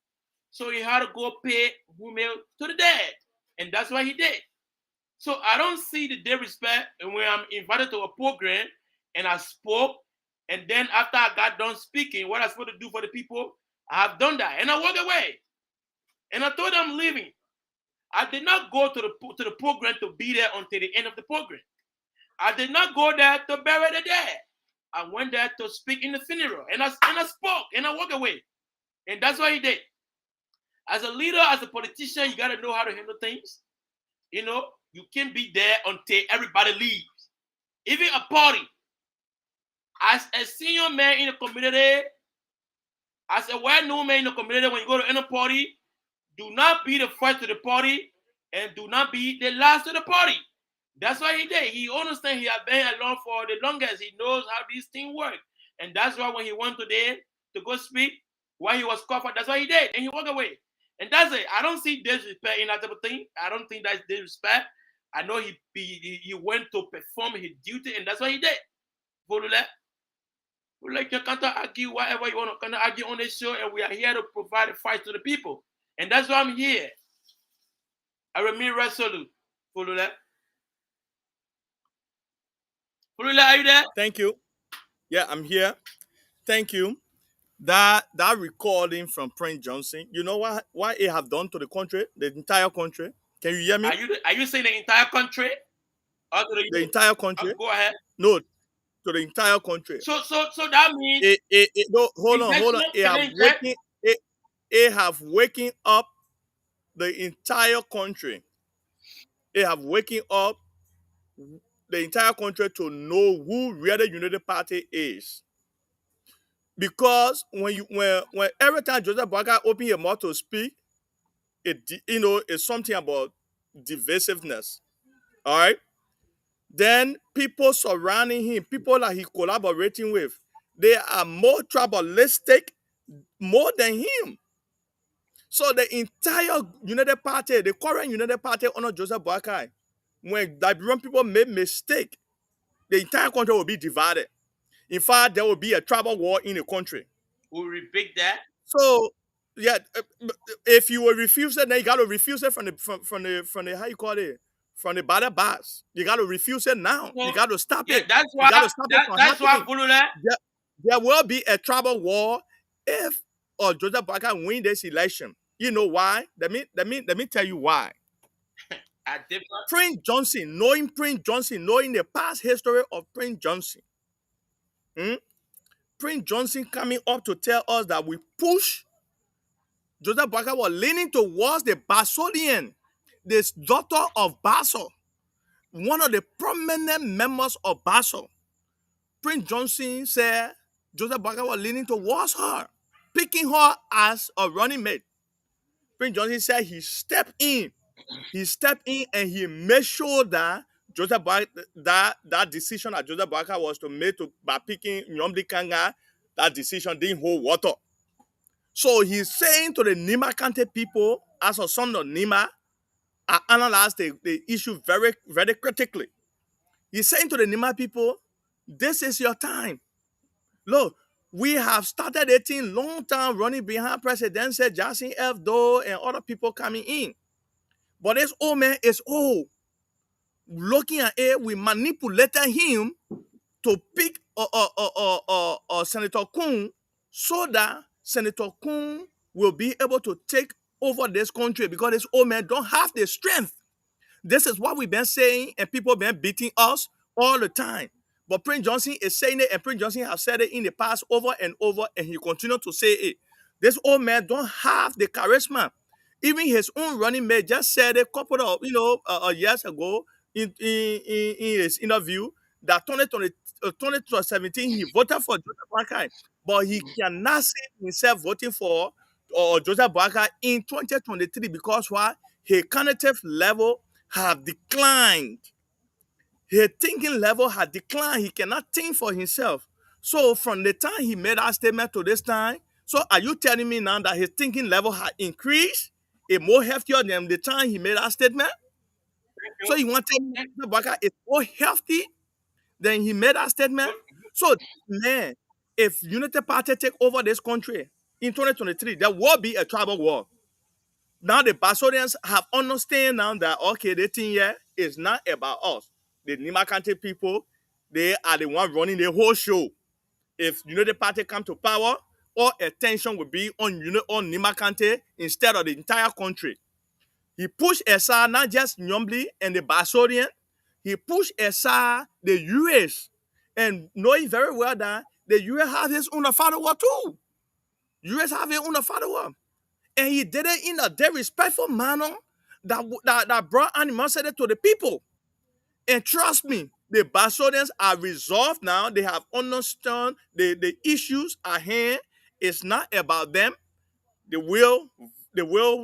[SPEAKER 4] So he had to go pay homage to the dead. And that's what he did. So I don't see the disrespect when I'm invited to a program and I spoke, and then after I got done speaking, what I was supposed to do for the people, I have done that. And I walked away. And I told them I'm leaving. I did not go to the program to be there until the end of the program. I did not go there to bury the dead. I went there to speak in the funeral, and I spoke, and I walked away, and that's what he did. As a leader, as a politician, you got to know how to handle things. You know, you can't be there until everybody leaves. Even a party. As a senior man in the community, as a well-known man in the community, when you go to any party, do not be the first to the party and do not be the last to the party. That's what he did. He understands he has been along for the longest. He knows how these things work. And that's why when he went today to go speak, while he was covered, that's what he did. And he walked away. And that's it. I don't see disrespect in that type of thing. I don't think that's disrespect. I know he went to perform his duty, and that's what he did. Volule. Like you can't argue whatever you want to argue on this show, and we are here to provide a fight to the people. And that's why I'm here. I remain resolute. Volule. Volule, are you there?
[SPEAKER 3] Thank you. Yeah, I'm here. Thank you. That recording from Prince Johnson, you know what it have done to the country, the entire country. Can you hear me?
[SPEAKER 4] Are you saying the entire country? Or to
[SPEAKER 3] The entire country?
[SPEAKER 4] go ahead.
[SPEAKER 3] No, to the entire country.
[SPEAKER 4] So that means
[SPEAKER 3] No, hold on. It have waking up the entire country. It have waking up the entire country to know who really United Party is. Because when every time Joseph Boakai open your mouth to speak, it's something about divisiveness. All right. Then people surrounding him, people that he collaborating with, they are more tribalistic more than him. So the entire United Party, the current United Party under Joseph Boakai, when Liberian people made mistake, the entire country will be divided. In fact, there will be a tribal war in the country.
[SPEAKER 4] we'll repeat that.
[SPEAKER 3] So, yeah, if you will refuse it, then you got to refuse it from the how you call it, from the bottom bars. You got to refuse it now.
[SPEAKER 4] Well,
[SPEAKER 3] You got to stop
[SPEAKER 4] Yeah,
[SPEAKER 3] it.
[SPEAKER 4] that's
[SPEAKER 3] You
[SPEAKER 4] why
[SPEAKER 3] got to stop it from
[SPEAKER 4] that's why
[SPEAKER 3] happening.
[SPEAKER 4] Volule.
[SPEAKER 3] There will be a tribal war if Joseph Boakai win this election. You know why? Let me tell you why.
[SPEAKER 4] At different
[SPEAKER 3] Prince Johnson, knowing the past history of Prince Johnson. Prince Johnson coming up to tell us that we push. Joseph Boakai was leaning towards the Basolian, this daughter of Basel, one of the prominent members of Basel. Prince Johnson said Joseph Boakai was leaning towards her, picking her as a running mate. Prince Johnson said he stepped in and he made sure that Joseph Boakai, that decision that Joseph Boakai was to make by picking Nyomdi Kanga, that decision didn't hold water. So he's saying to the Nima Kante people, as a son of Nima, I analyzed the issue very, very critically. He's saying to the Nima people, this is your time. Look, we have started a thing long time running behind President Jackson F. Doe and other people coming in. But this old man is old. Looking at it, we manipulated him to pick Senator Kuhn so that Senator Kuhn will be able to take over this country because this old man don't have the strength. This is what we've been saying, and people been beating us all the time. But Prince Johnson is saying it, and Prince Johnson has said it in the past over and over, and he continued to say it. This old man don't have the charisma. Even his own running mate just said a couple of years ago in his interview that 2017 he voted for Joseph Boakai, but he cannot see himself voting for Joseph Boakai in 2023 because why? His cognitive level have declined. His thinking level has declined. He cannot think for himself. So from the time he made that statement to this time, so are you telling me now that his thinking level has increased? It's more healthier than the time he made that statement? So you want to tell me that Boakai is more healthy than he made that statement? So man, if Unity Party take over this country in 2023, there will be a tribal war. Now the Basorians have understand now that okay, the thing here is not about us. The Nima County people, they are the one running the whole show. If Unity Party come to power, all attention will be on Nima County instead of the entire country. He pushed aside not just Nyombli and the Basodian, he pushed aside the US, and knowing very well that the US have his own follower too. US have his own follower. And he did it in a disrespectful manner that brought animosity to the people. And trust me, the Basodians are resolved now. They have understood the issues at hand. It's not about them. They will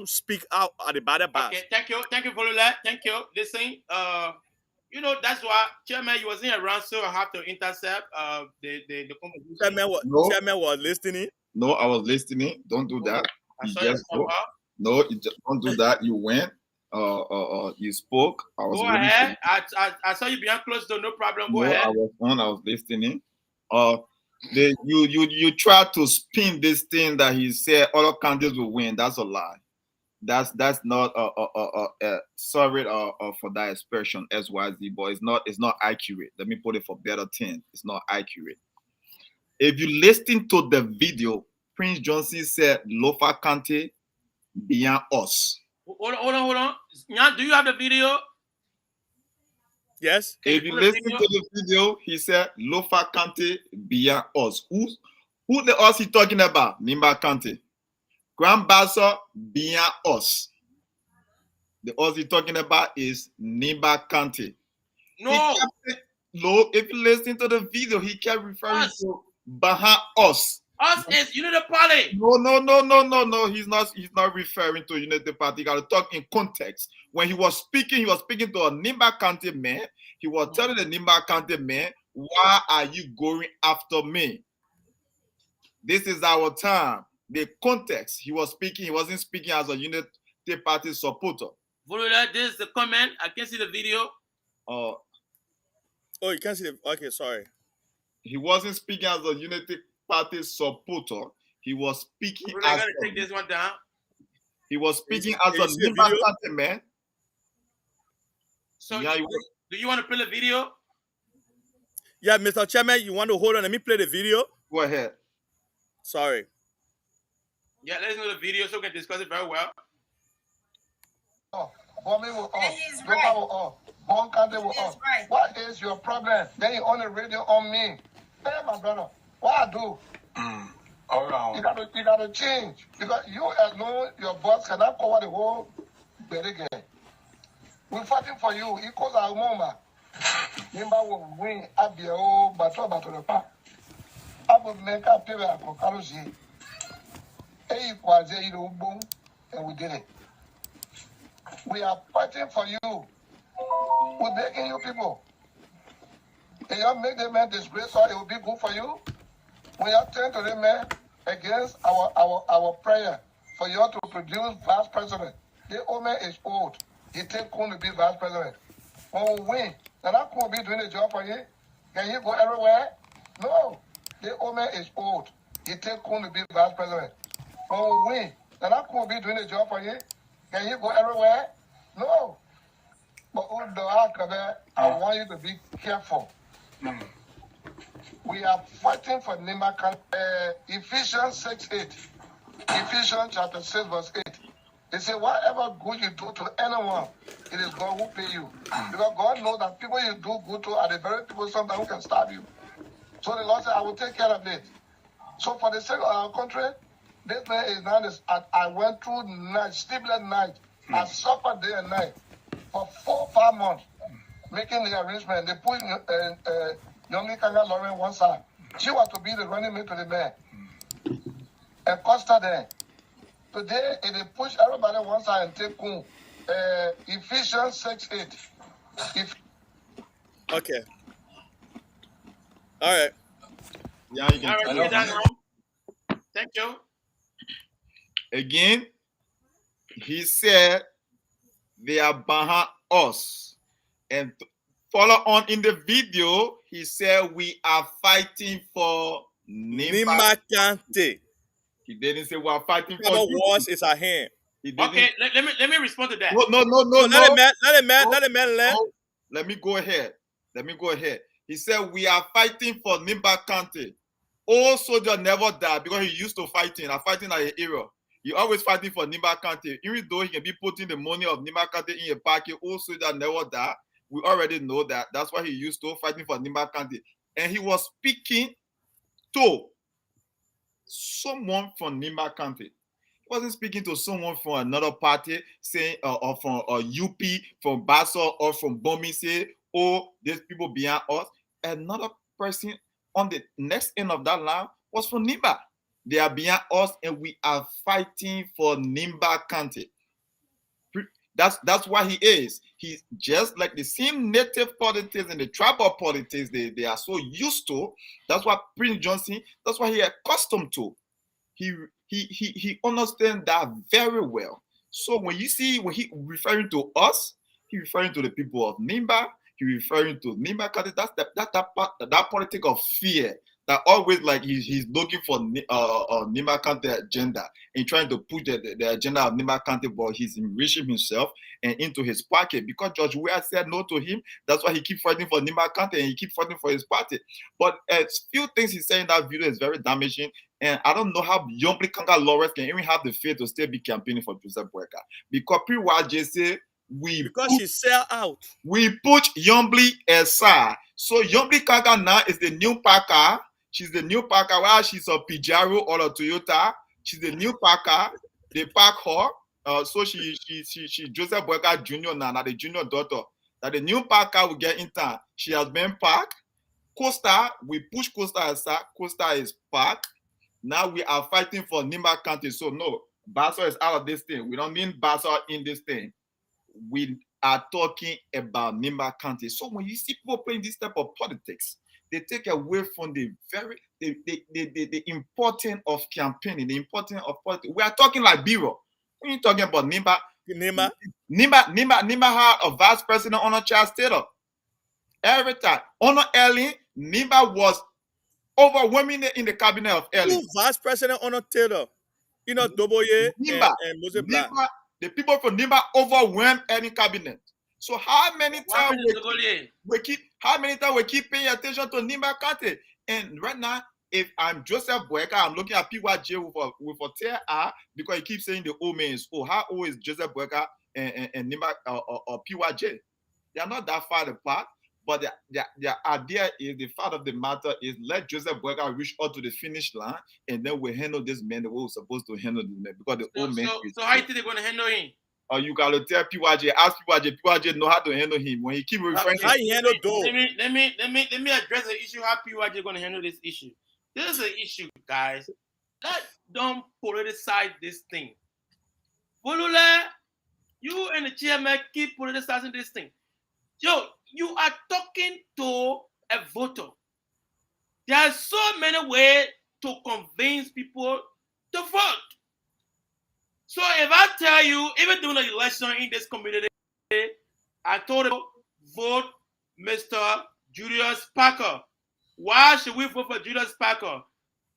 [SPEAKER 3] speak out about the Bas.
[SPEAKER 4] Okay, thank you for that. Thank you. Listen, that's why Chairman, you wasn't around, so I have to intercept the conversation.
[SPEAKER 3] Chairman was listening.
[SPEAKER 5] No, I was listening. Don't do that.
[SPEAKER 4] I
[SPEAKER 5] You
[SPEAKER 4] saw your
[SPEAKER 5] just go.
[SPEAKER 4] cover.
[SPEAKER 5] No, you just don't do that. You went. You spoke. I was
[SPEAKER 4] Go
[SPEAKER 5] waiting
[SPEAKER 4] ahead.
[SPEAKER 5] for
[SPEAKER 4] I saw you behind closed door. No problem.
[SPEAKER 5] you.
[SPEAKER 4] Go
[SPEAKER 5] No,
[SPEAKER 4] ahead.
[SPEAKER 5] I was on. I was listening. You try to spin this thing that he said other candidates will win. That's a lie. That's not sorry for that expression SYZ, but it's not accurate. Let me put it for better thing. It's not accurate. If you listen to the video, Prince Johnson said Lofa Kante beyond us.
[SPEAKER 4] Hold on. Nyan, do you have the video?
[SPEAKER 3] Yes.
[SPEAKER 5] If you listen to the video, he said Lofa Kante beyond us. Who the us he talking about? Nimba Kante. Grand Bassa beyond us. The us he talking about is Nimba Kante.
[SPEAKER 4] No.
[SPEAKER 5] If you listen to the video, he kept referring to behind us.
[SPEAKER 4] Us is Unity Party.
[SPEAKER 5] No. He's not referring to Unity Party. You got to talk in context. When he was speaking to a Nimba Kante man. He was telling the Nimba Kante man, why are you going after me? This is our time. The context. He was speaking. He wasn't speaking as a Unity Party supporter.
[SPEAKER 4] This is the comment. I can see the video.
[SPEAKER 3] Oh, you can't see the. Okay, sorry.
[SPEAKER 5] He wasn't speaking as a Unity Party supporter. He was speaking
[SPEAKER 4] as. Gonna take this one down.
[SPEAKER 5] He was speaking as a Nimba Kante man.
[SPEAKER 4] So, yeah, do you want to play the video?
[SPEAKER 3] Yeah, Mr. Chairman, you want to hold on? Let me play the video.
[SPEAKER 5] Go ahead.
[SPEAKER 3] Sorry.
[SPEAKER 4] Yeah, let's know the video so we can discuss it very well.
[SPEAKER 2] He's right. What is your problem? Then you on the radio on me. Hey, my brother, what I do? All right. You gotta change. Because you alone, your boss cannot cover the whole again. We're fighting for you. Equals our mama. Nimba will win at the old battle the park. I will make up people at Kokalusi. Hey, was a boom, and we did it. We are fighting for you. We're begging you people. If you make the man disgrace, it will be good for you. We are turning to the man against our prayer for you to produce vice president. The old man is old. He take Kun to be vice president. When we win, then I could be doing the job for you. Can you go everywhere? No. The old man is old. He take Kun to be vice president. When we win, then I could be doing the job for you. Can you go everywhere? No. But I want you to be careful. We are fighting for Nimba. Ephesians 6:8. Ephesians chapter 6 verse 8. They say, whatever good you do to anyone, it is God who pay you. Because God knows that people you do good to are the very people sometimes who can stab you. So the Lord said, I will take care of it. So for the sake of our country, this man is now this. I went through night, sleepless night. I suffered day and night for 4-5 months, making the arrangement. They put Young Kanga Lauren one side. She was to be the running mate to the man. And Costa there. Today, they push everybody one side and take Kun. Ephesians 6:8.
[SPEAKER 3] Okay. All right.
[SPEAKER 5] Yeah, you can.
[SPEAKER 4] Thank you.
[SPEAKER 5] Again, he said they are behind us. And follow on in the video, he said we are fighting for
[SPEAKER 3] Nimba Kante.
[SPEAKER 5] He didn't say we are fighting for
[SPEAKER 3] you. Wars is at hand.
[SPEAKER 4] Okay, let me respond to that.
[SPEAKER 5] No.
[SPEAKER 3] Let the man land.
[SPEAKER 5] No, let me go ahead. He said we are fighting for Nimba Kante. Old soldier never died because he used to fighting. I'm fighting at an era. He always fighting for Nimba County. Even though he can be putting the money of Nimba County in a pocket, also that never die. We already know that. That's why he used to fighting for Nimba County. And he was speaking to someone from Nimba County. He wasn't speaking to someone from another party, saying or from UP, from Basel, or from Bomise, or there's people behind us. Another person on the next end of that line was from Nimba. They are behind us, and we are fighting for Nimba County. That's why he is. He's just like the same native politics and the tribal politics they are so used to. That's what Prince Johnson, that's what he accustomed to. He understands that very well. So when you see when he referring to us, he referring to the people of Nimba, he referring to Nimba County. That's that politics of fear that always like he's looking for Nimba County agenda and trying to push the agenda of Nimba County, but he's enriching himself and into his pocket because George Weah said no to him. That's why he keeps fighting for Nimba County and he keeps fighting for his party. But a few things he said in that video is very damaging. And I don't know how Yombli Kanga Lawrence can even have the faith to still be campaigning for Joseph Boyka. Because PYJ say
[SPEAKER 3] she sell out.
[SPEAKER 5] We put Yombli aside. So Yombli Kanga now is the new Parker. She's the new Parker. While she's a Pajero or a Toyota, she's the new Parker. They park her. So she Joseph Boyka Jr. now the junior daughter. That the new Parker will get in time. She has been parked. Costa, we push Costa aside. Costa is parked. Now we are fighting for Nimba County. So no, Basel is out of this thing. We don't need Basel in this thing. We are talking about Nimba County. So when you see people playing this type of politics, they take away from the importance of campaigning, the importance of politics. We are talking like Biro. When you're talking about Nimba had a vice president on a child status. Every time. Honor Ellen, Nimba was overwhelming in the cabinet of Ellen.
[SPEAKER 3] Who vice president Honor Taylor? You know, Doboye and Moses Black.
[SPEAKER 5] The people from Nimba overwhelmed any cabinet. So how many times we keep paying attention to Nimba County? And right now, if I'm Joseph Boyka, I'm looking at PYJ with a tear eye because he keeps saying the old man is old. How old is Joseph Boyka and Nimba or PYJ? They are not that far apart. But the idea is, the fact of the matter is, let Joseph Boyka reach out to the finish line, and then we handle this man the way we're supposed to handle this man. Because the old man is.
[SPEAKER 4] So how you think they're going to handle him?
[SPEAKER 5] You gotta tell PYJ, ask PYJ. PYJ know how to handle him when he keep referring.
[SPEAKER 3] How he handle Doe?
[SPEAKER 4] Let me address the issue. How PYJ going to handle this issue? This is an issue, guys. Don't politicize this thing. Bolule, you and the chairman keep politicizing this thing. Yo, you are talking to a voter. There are so many ways to convince people to vote. So if I tell you, even during the election in this community, I told them, vote Mr. Julius Parker. Why should we vote for Julius Parker?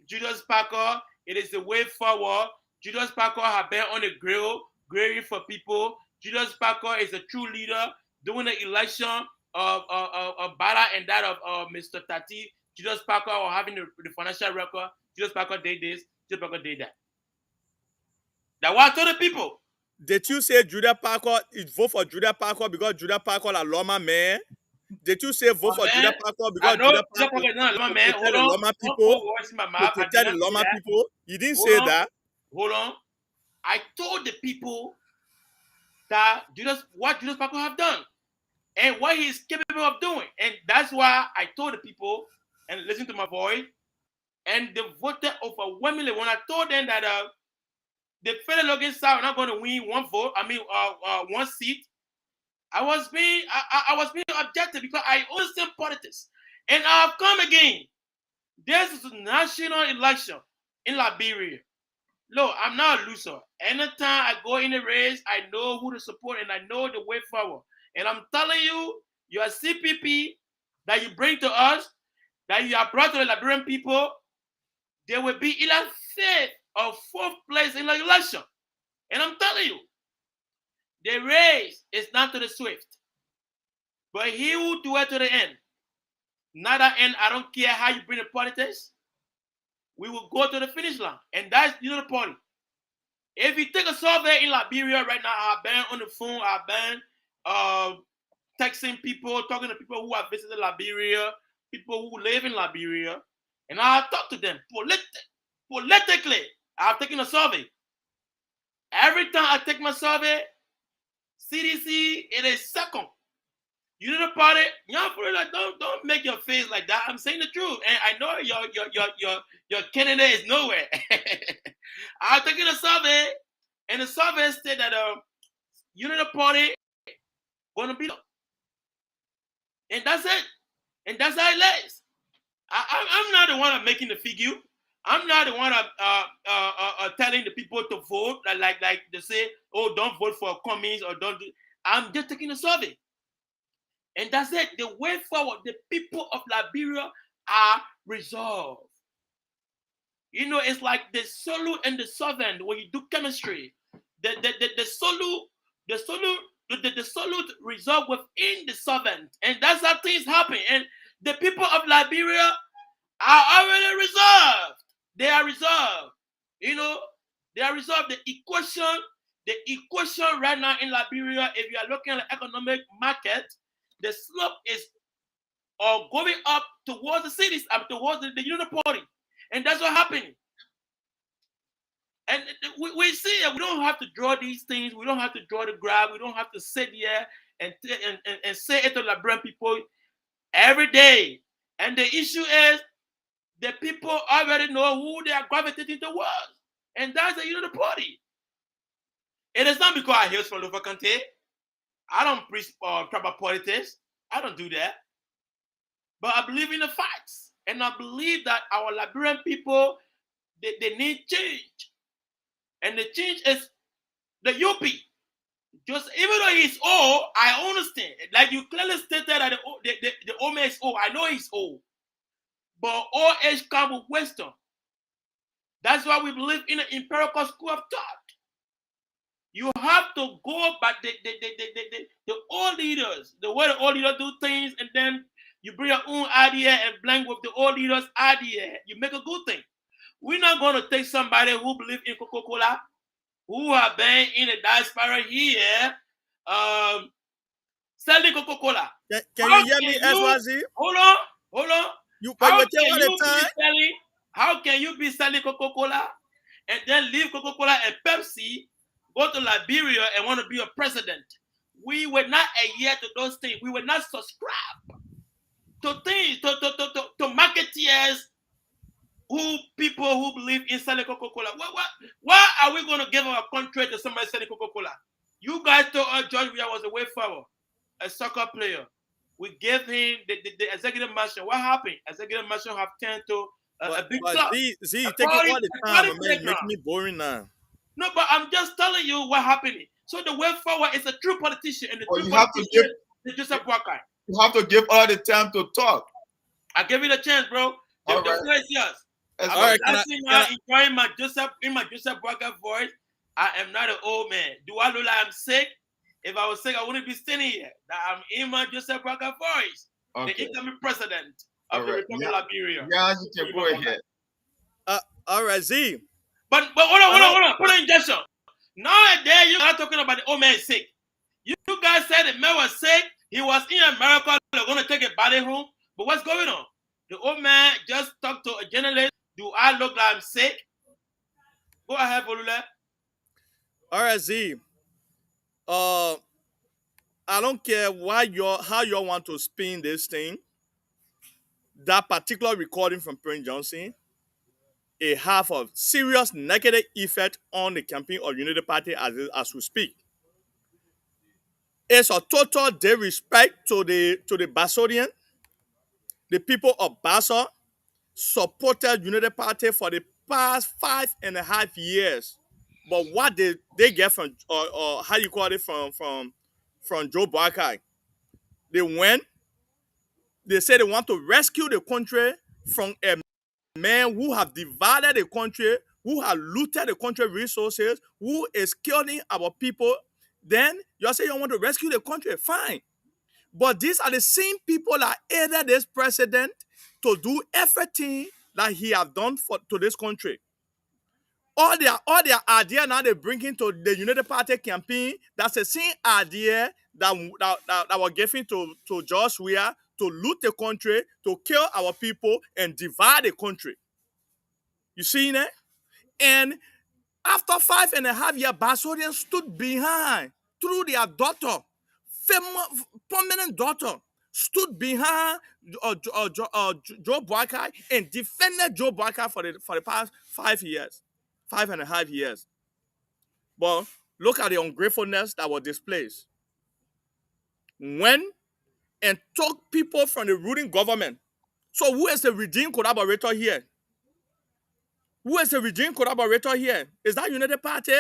[SPEAKER 4] Julius Parker, it is the way forward. Julius Parker has been on the grill, grilling for people. Julius Parker is a true leader. During the election of Bala and that of Mr. Tati, Julius Parker or having the financial record, Julius Parker did this, Julius Parker did that. That's what I told the people.
[SPEAKER 3] Did you say Judah Parker vote for Judah Parker because Judah Parker is a Loma man? Did you say vote for Judah Parker because Judah Parker
[SPEAKER 4] is not a Loma man?
[SPEAKER 3] Hold on. Loma people? Protect the Loma people? You didn't say that.
[SPEAKER 4] Hold on. I told the people that what Julius Parker have done and what he is capable of doing. And that's why I told the people, and listen to my voice, and they voted overwhelmingly when I told them that the federal Logan South are not going to win one seat. I was being objective because I understand politics. And I've come again. This is a national election in Liberia. Look, I'm not a loser. Anytime I go in a race, I know who to support and I know the way forward. And I'm telling you, your CPP that you bring to us, that you have brought to the Liberian people, they will be either third or fourth place in the election. And I'm telling you, the race is not to the swift, but he who do it to the end. Not the end, I don't care how you bring the politics. We will go to the finish line. And that's the party. If you take a survey in Liberia right now, I've been on the phone, I've been texting people, talking to people who have visited Liberia, people who live in Liberia, and I talk to them politically. I've taken a survey. Every time I take my survey, CDC, it is second. You know the party, young people, like, don't make your face like that. I'm saying the truth, and I know your candidate is nowhere. I'm taking a survey, and the survey said that Unity Party gonna be, and that's it, and that's how it lays. I'm not the one making the figure. I'm not the one telling the people to vote, like they say, oh, don't vote for Cummings or don't do. I'm just taking a survey. And that's it. The way forward, the people of Liberia are resolved. You know, it's like the solute and the solvent when you do chemistry. The solute resolve within the solvent. And that's how things happen. And the people of Liberia are already resolved. They are resolved. You know, they are resolved. The equation right now in Liberia, if you are looking at the economic market, the slope is going up towards the cities, towards the Unity Party. And that's what's happening. And we see it. We don't have to draw these things. We don't have to draw the graph. We don't have to sit here and say it to Liberian people every day. And the issue is the people already know who they are gravitating towards. And that's the Unity Party. It is not because I hail from Luva Kante. I don't preach tribal politics. I don't do that. But I believe in the facts. And I believe that our Liberian people, they need change. And the change is the UP. Just even though he's old, I understand. Like you clearly stated that the old man is old. I know he's old. But old age comes with wisdom. That's why we believe in an empirical school of thought. You have to go by the old leaders, the way the old leaders do things, and then you bring your own idea and blend with the old leaders' idea. You make a good thing. We're not going to take somebody who believes in Coca-Cola, who have been in the diaspora here, selling Coca-Cola.
[SPEAKER 3] Can you hear me, SYZ?
[SPEAKER 4] Hold on. How can you be selling Coca-Cola and then leave Coca-Cola and Pepsi, go to Liberia and want to be a president? We were not adhere to those things. We were not subscribe to things, to marketeers, people who believe in selling Coca-Cola. Why are we going to give our country to somebody selling Coca-Cola? You guys told us George Weah was a way forward, a soccer player. We gave him the executive mansion. What happened? Executive mansion have turned to a big club.
[SPEAKER 3] See, taking all the time, man, making me boring now.
[SPEAKER 4] No, but I'm just telling you what happened. So the way forward is a true politician, and the true
[SPEAKER 5] you have to
[SPEAKER 4] politician is Joseph Boakai.
[SPEAKER 5] You have to give all the time to talk.
[SPEAKER 4] I give you the chance, bro. The floor is yours.
[SPEAKER 5] All
[SPEAKER 4] right, enjoying my Joseph Boakai voice. I am not an old man. Do I look like I'm sick? If I was sick, I wouldn't be standing here. I'm in my Joseph Boakai voice. Okay. The incoming president of the Republic of Liberia.
[SPEAKER 5] Yeah, you can go ahead.
[SPEAKER 3] All right, Z.
[SPEAKER 4] But hold on. Put an injection. Nowadays, you are talking about the old man sick. You guys said the man was sick. He was in America. They're going to take a body home. But what's going on? The old man just talked to a journalist. Do I look like I'm sick? Go ahead, Volule.
[SPEAKER 3] All right, Z. I don't care how you want to spin this thing. That particular recording from Prince Johnson, it have a serious negative effect on the campaign of Unity Party as we speak. It's a total disrespect to the Basodian. The people of Bassa supported Unity Party for the past 5.5 years. But what they get from how you call it from Joe Boakai, they say they want to rescue the country from a man who have divided the country, who have looted the country resources, who is killing our people. Then you say you want to rescue the country, fine. But these are the same people that aided this president to do everything that he have done to this country. all their idea now they bring into the United Party campaign. That's the same idea that was given to George Weah to loot the country, to kill our people, and divide the country. You see that? And after 5.5 years, Barbadians stood behind through their daughter, famous, prominent daughter, stood behind Joe Boakai and defended Joe Boakai for the past 5 years, 5.5 years. But look at the ungratefulness that was displayed. When and took people from the ruling government. So who is the redeemed collaborator here? Who is the redeemed collaborator here? Is that United Party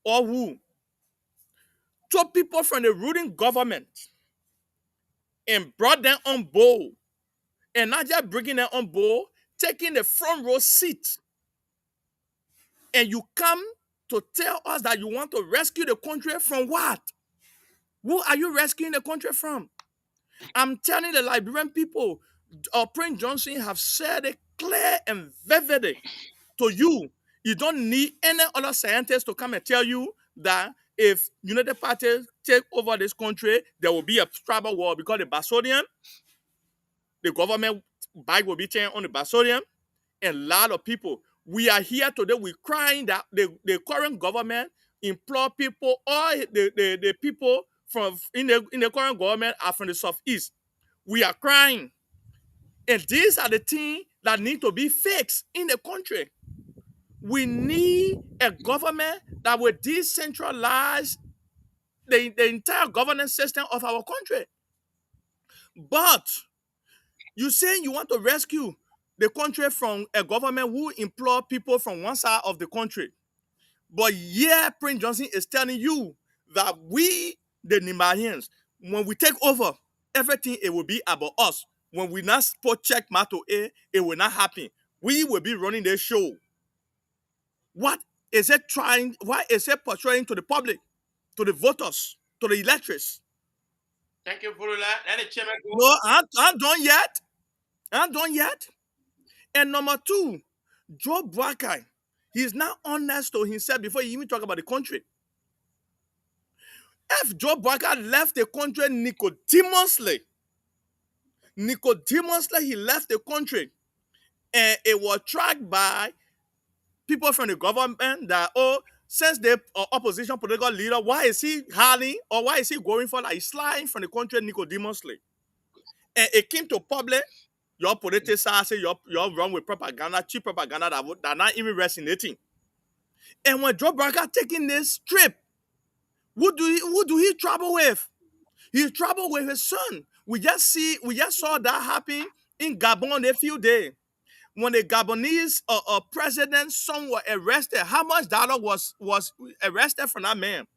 [SPEAKER 3] or who? Took people from the ruling government and brought them on board. And not just bringing them on board, taking the front row seat. And you come to tell us that you want to rescue the country from what? Who are you rescuing the country from? I'm telling the Liberian people, Prince Johnson have said it clear and vivid to you. You don't need any other scientist to come and tell you that if United Party take over this country, there will be a tribal war because the Barbadian, the government bag will be turned on the Barbadian, and a lot of people. We are here today, we're crying that the current government implore people, all the people from in the current government are from the southeast. We are crying. And these are the things that need to be fixed in the country. We need a government that will decentralize the entire governance system of our country. But you saying you want to rescue the country from a government who employ people from one side of the country. But yeah, Prince Johnson is telling you that we, the Nimarians, when we take over, everything it will be about us. When we not put check mark to it will not happen. We will be running the show. What is it trying? Why is it portraying to the public, to the voters, to the electors?
[SPEAKER 4] Thank you, Fulula. Let the chairman go.
[SPEAKER 3] No, I'm done yet. I'm done yet. And number two, Joe Boakai, he's not honest to himself before he even talk about the country. If Joe Boakai left the country Nicodemously, he left the country, and it was tracked by people from the government that, oh, since the opposition political leader, why is he hiding or why is he going for like he's sliding from the country Nicodemously? And it came to public, your politicians say you're wrong with propaganda, cheap propaganda that not even resonating. And when Joe Boakai taking this trip, who do he travel with? He traveled with his son. We just saw that happen in Gabon a few days. When the Gabonese president's son was arrested, how much dollar was arrested from that man?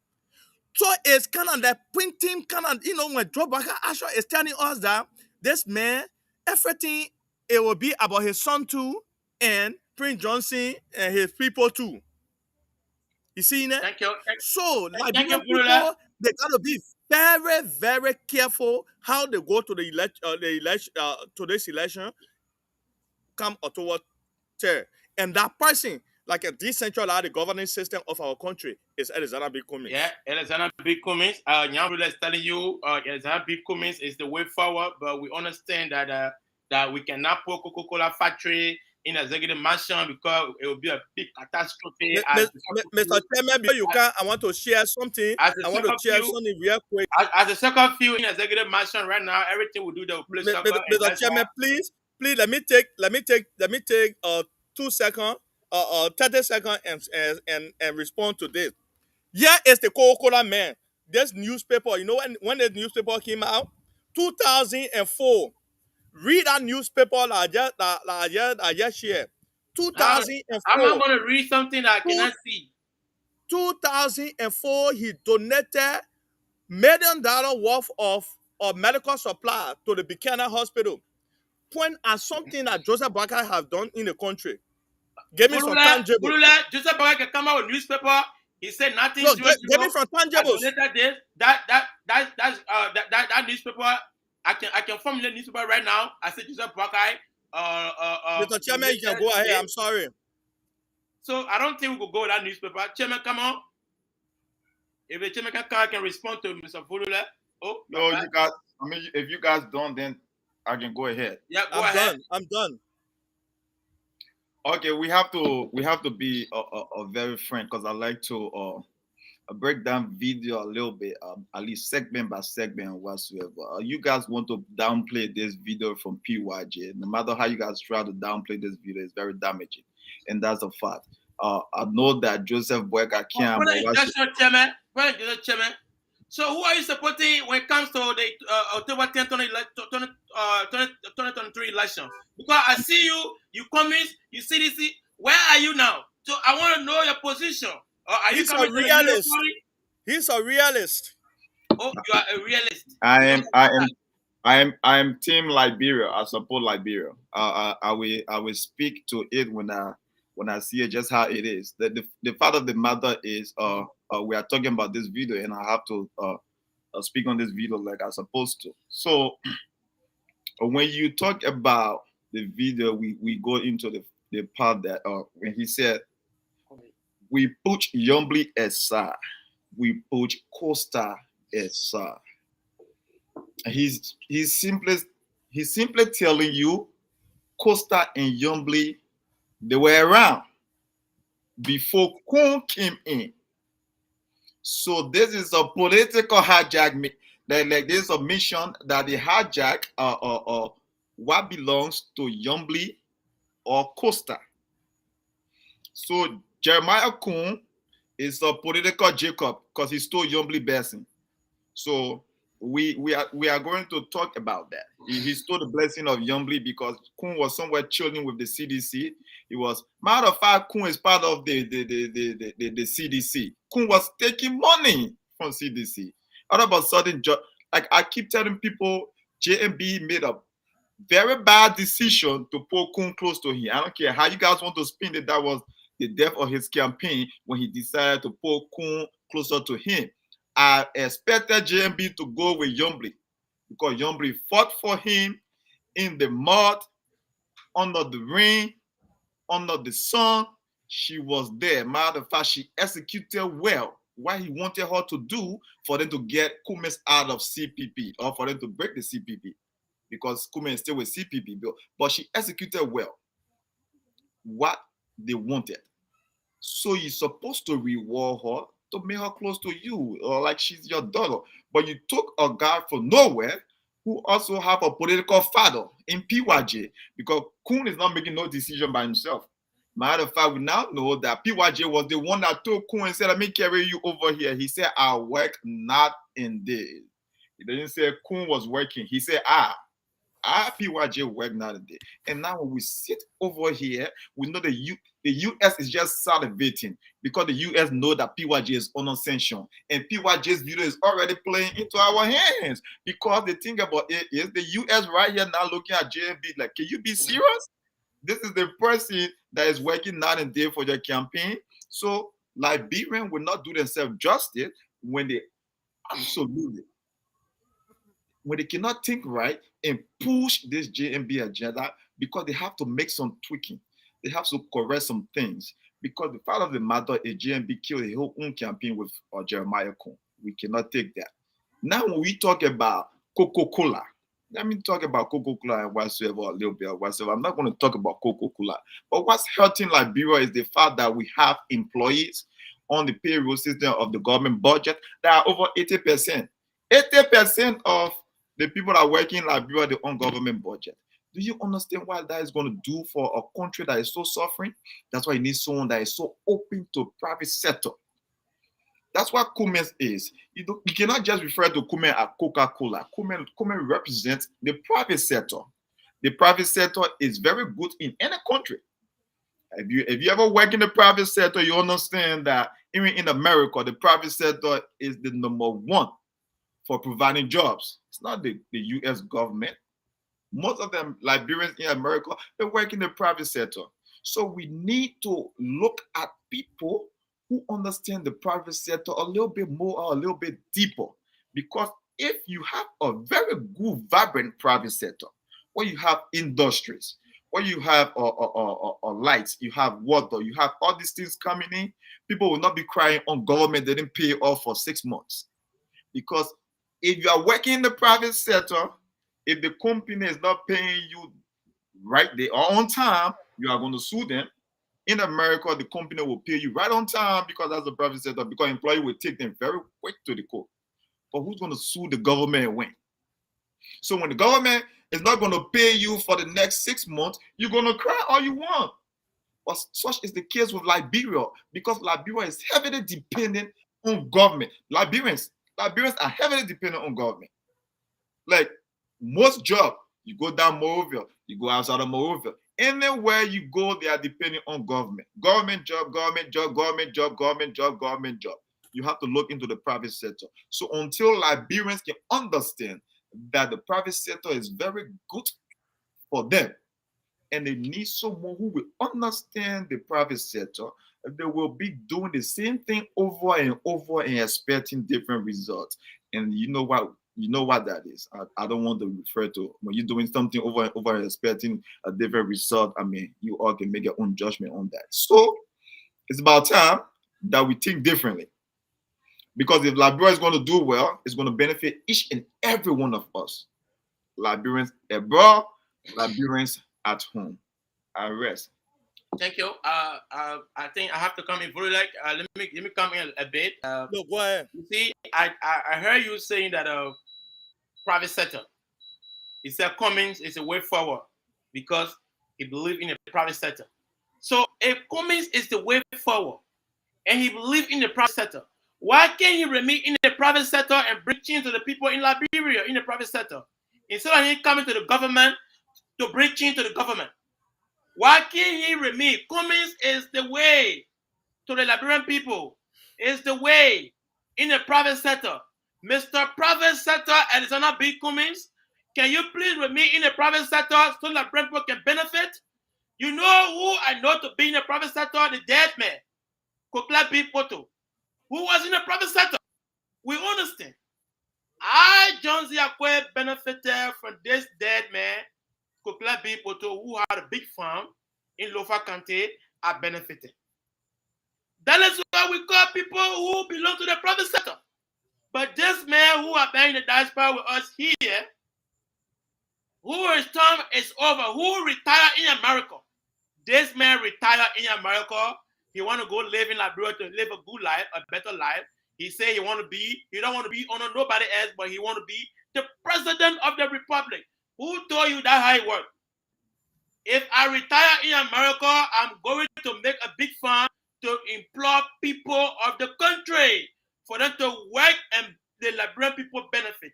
[SPEAKER 3] So it's kind of that printing, kind of, when Joe Boakai actually is telling us that this man, everything, it will be about his son too, and Prince Johnson and his people too. You see that?
[SPEAKER 4] Thank you.
[SPEAKER 3] So,
[SPEAKER 4] Thank you,
[SPEAKER 3] Liberian
[SPEAKER 4] Fulula.
[SPEAKER 3] people, they gotta be very, very careful how they go to to this election, come Ottawa chair. And that person, like a decentralized governing system of our country, is Alexander B. Cummings.
[SPEAKER 4] Yeah, Alexander B. Cummings. Nyambula is telling you, Alexander B. Cummings is the way forward, but we understand that that we cannot put Coca-Cola factory in executive mansion because it will be a big catastrophe.
[SPEAKER 3] Mr. Chairman, before you can, I want to share something. I want to share something real quick.
[SPEAKER 4] As a second field in executive mansion right now, everything we do the place.
[SPEAKER 3] Mr. Chairman, please, let me take 2 seconds, 30 seconds and respond to this. Here is the Coca-Cola man. This newspaper, when the newspaper came out, 2004. Read that newspaper I just shared. 2004.
[SPEAKER 4] I'm not going to read something that I cannot see.
[SPEAKER 3] 2004, he donated $1 million worth of medical supply to the Buchanan Hospital. Point at something that Joseph Boakai have done in the country. Give me some tangible.
[SPEAKER 4] Joseph Boakai can come out with newspaper. He said nothing.
[SPEAKER 3] No, give me some tangibles.
[SPEAKER 4] That newspaper. I can formulate newspaper right now. I said Joseph Boakai.
[SPEAKER 3] Mr. Chairman, you can go ahead. I'm sorry.
[SPEAKER 4] So I don't think we could go with that newspaper. Chairman, come on. If the chairman can respond to Mr. Fulula. Oh,
[SPEAKER 5] No,
[SPEAKER 4] Papa.
[SPEAKER 5] you guys. I mean, if you guys don't, then I can go ahead.
[SPEAKER 4] Yeah, go
[SPEAKER 3] I'm
[SPEAKER 4] ahead.
[SPEAKER 3] done. I'm done.
[SPEAKER 5] Okay, we have to be very frank because I like to break down video a little bit, at least segment by segment whatsoever. You guys want to downplay this video from PYJ. No matter how you guys try to downplay this video, it's very damaging, and that's a fact. I know that Joseph Boyka can't.
[SPEAKER 4] Chairman. Chairman. So who are you supporting when it comes to the October 10th, 2023 election? Because I see you communist, you CDC. Where are you now? So I want to know your position. Are you
[SPEAKER 3] He's
[SPEAKER 4] coming
[SPEAKER 3] a
[SPEAKER 4] to the
[SPEAKER 3] realist.
[SPEAKER 4] new party?
[SPEAKER 3] He's a realist.
[SPEAKER 4] Oh, you are a realist.
[SPEAKER 5] I am Team Liberia. I support Liberia. I will speak to it when I see it just how it is. The fact of the matter is we are talking about this video and I have to speak on this video like I'm supposed to. So when you talk about the video, we go into the part that when he said we put Yombly aside, we put Costa aside. He's simply telling you Costa and Yombly, they were around before Kun came in. So this is a political hijack. Like this is a mission that they hijack what belongs to Yombly or Costa. So Jeremiah Kun is a political Jacob because he stole Yombly blessing. So we are going to talk about that. He stole the blessing of Yombly because Kun was somewhere chilling with the CDC. He was, matter of fact, Kun is part of the CDC. Kun was taking money from CDC. All of a sudden, like I keep telling people, JMB made a very bad decision to pull Kun close to him. I don't care how you guys want to spin it. That was the death of his campaign when he decided to pull Kun closer to him. I expected JMB to go with Yombly because Yombly fought for him in the mud, under the rain, under the sun. She was there. Matter of fact, she executed well what he wanted her to do for them to get Kumes out of CPP or for them to break the CPP because Kumes is still with CPP. But she executed well what they wanted. So you're supposed to reward her to make her close to you, or like she's your daughter. But you took a guy from nowhere who also have a political father in PYJ because Kun is not making no decision by himself. Matter of fact, we now know that PYJ was the one that told Kun and said, let me carry you over here. He said, I work not in this. He didn't say Kun was working. He said, PYJ work not in this. And now when we sit over here, we know the US is just salivating because the US know that PYJ is unsanctioned. And PYJ's video is already playing into our hands because the thing about it is the US right here now looking at JMB like, can you be serious? This is the person that is working night and day for your campaign. So Liberian will not do themselves justice when they cannot think right and push this JMB agenda because they have to make some tweaking. They have to correct some things because the fact of the matter is JMB killed a whole own campaign with Jeremiah Kun. We cannot take that. Now when we talk about Coca-Cola, let me talk about Coca-Cola and whatsoever a little bit or whatsoever. I'm not going to talk about Coca-Cola. But what's hurting Liberia is the fact that we have employees on the payroll system of the government budget that are over 80%. 80% of the people that are working in Liberia, the own government budget. Do you understand what that is going to do for a country that is so suffering? That's why you need someone that is so open to private sector. That's what Kumen is. You cannot just refer to Kumen as Coca-Cola. Kumen represents the private sector. The private sector is very good in any country. If you ever work in the private sector, you understand that even in America, the private sector is the number one for providing jobs. It's not the US government. Most of them Liberians in America, they work in the private sector. So we need to look at people who understand the private sector a little bit more or a little bit deeper. Because if you have a very good, vibrant private sector, where you have industries, when you have lights, you have water, you have all these things coming in, people will not be crying on government they didn't pay off for 6 months. Because if you are working in the private sector, if the company is not paying you right there or on time, you are going to sue them. In America, the company will pay you right on time because that's the private sector, because employee will take them very quick to the court. But who's going to sue the government when? So when the government is not going to pay you for the next 6 months, you're going to cry all you want. But such is the case with Liberia, because Liberia is heavily dependent on government. Liberians are heavily dependent on government. Like most jobs, you go down Monrovia, you go outside of Monrovia. Anywhere you go, they are depending on government. Government job, government job, government job, government job, government job. You have to look into the private sector. So until Liberians can understand that the private sector is very good for them, and they need someone who will understand the private sector, they will be doing the same thing over and over and expecting different results. And you know what that is. I don't want to refer to when you're doing something over and over and expecting a different result. I mean, you all can make your own judgment on that. So it's about time that we think differently. Because if Liberia is going to do well, it's going to benefit each and every one of us. Liberians abroad, Liberians at home. I rest.
[SPEAKER 4] Thank you. I think I have to come in very like. Let me come in a bit.
[SPEAKER 3] No, go ahead.
[SPEAKER 4] You see, I heard you saying that private sector. He said Cummings is a way forward because he believes in the private sector. So if Cummings is the way forward and he believes in the private sector, why can't he remain in the private sector and bring change to the people in Liberia in the private sector? Instead of him coming to the government to bring change to the government. Why can't he remain? Cummings is the way to the Liberian people. Is the way in the private sector. Mr. Private Sector Alexander B. Cummings, can you please remain in the private sector so that Liberian people can benefit? You know who I know to be in the private sector? The dead man, Kokla B. Poto, who was in the private sector. We understand. I, John Ziakwe, benefited from this dead man, Kokla B. Poto, who had a big farm in Lofa County. I benefited. That is why we call people who belong to the private sector. But this man who are in the diaspora with us here, whose term is over, who retired in America. This man retired in America. He want to go live in Liberia to live a good life, a better life. He say he don't want to be under nobody else, but he want to be the president of the republic. Who told you that how it works? If I retire in America, I'm going to make a big fund to employ people of the country for them to work and the Liberian people benefit.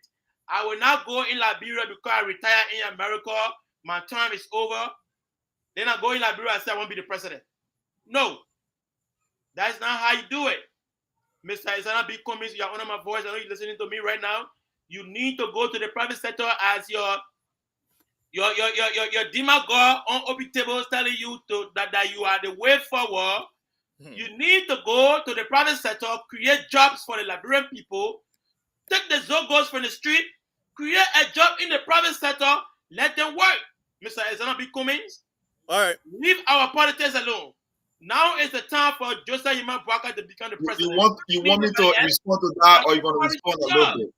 [SPEAKER 4] I will not go in Liberia because I retire in America. My time is over. Then I go in Liberia and say I want to be the president. No. That's not how you do it. Mr. Isana B. Cummings, you are under my voice. I know you're listening to me right now. You need to go to the private sector as your demagogue on OP tables telling you that you are the way forward. You need to go to the private sector, create jobs for the Liberian people, take the Zogos from the street, create a job in the private sector, let them work. Mr. Isana B. Cummings,
[SPEAKER 3] all right.
[SPEAKER 4] Leave our politics alone. Now is the time for Joseph Yima Bwaka to become the president.
[SPEAKER 5] You want me to respond to that, or you going to respond a little bit?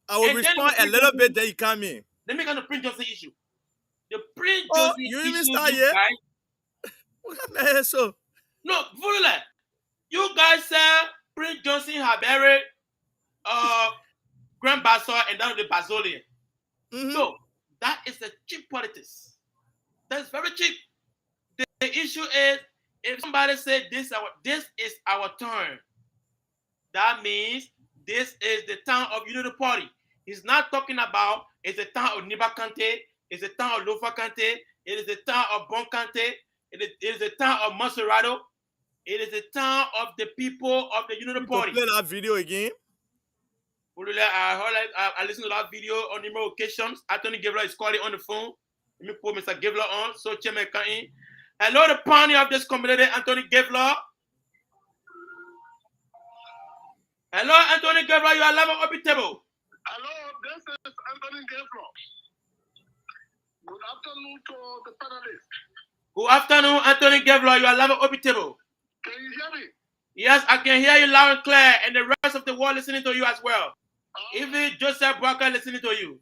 [SPEAKER 3] I will respond a little bit, then you come in.
[SPEAKER 4] Let me go to Prince Johnson issue. The Prince
[SPEAKER 3] Oh,
[SPEAKER 4] Johnson
[SPEAKER 3] you
[SPEAKER 4] issue,
[SPEAKER 3] even start yet?
[SPEAKER 4] Guys,
[SPEAKER 3] So
[SPEAKER 4] no, fully. You guys said Prince Johnson had buried Grand Bassor and down the Basolian. No, that is the cheap politics. That's very cheap. The issue is if somebody said this is our turn, that means this is the town of Unity Party. He's not talking about it's the town of Niba Kante, it's the town of Lofa Kante, it is the town of Bon Kante, it is the town of Monserrato, it is the town of the people of the Unity Party.
[SPEAKER 3] Play that video again.
[SPEAKER 4] I listened to that video on numerous occasions. Anthony Gabriel is calling on the phone. Let me put Mr. Gabriel on. So Chairman can in. Hello, the pioneer of this community, Anthony Gabriel. Hello, Anthony Gabriel. You are live on Open Table.
[SPEAKER 6] Hello, this is Anthony Gabriel.
[SPEAKER 2] Good afternoon to the panelists.
[SPEAKER 4] Good afternoon, Anthony Gavler. You are live on table.
[SPEAKER 2] Can you hear me?
[SPEAKER 4] Yes, I can hear you loud and clear, and the rest of the world listening to you as well. Even Joseph Barker listening to you.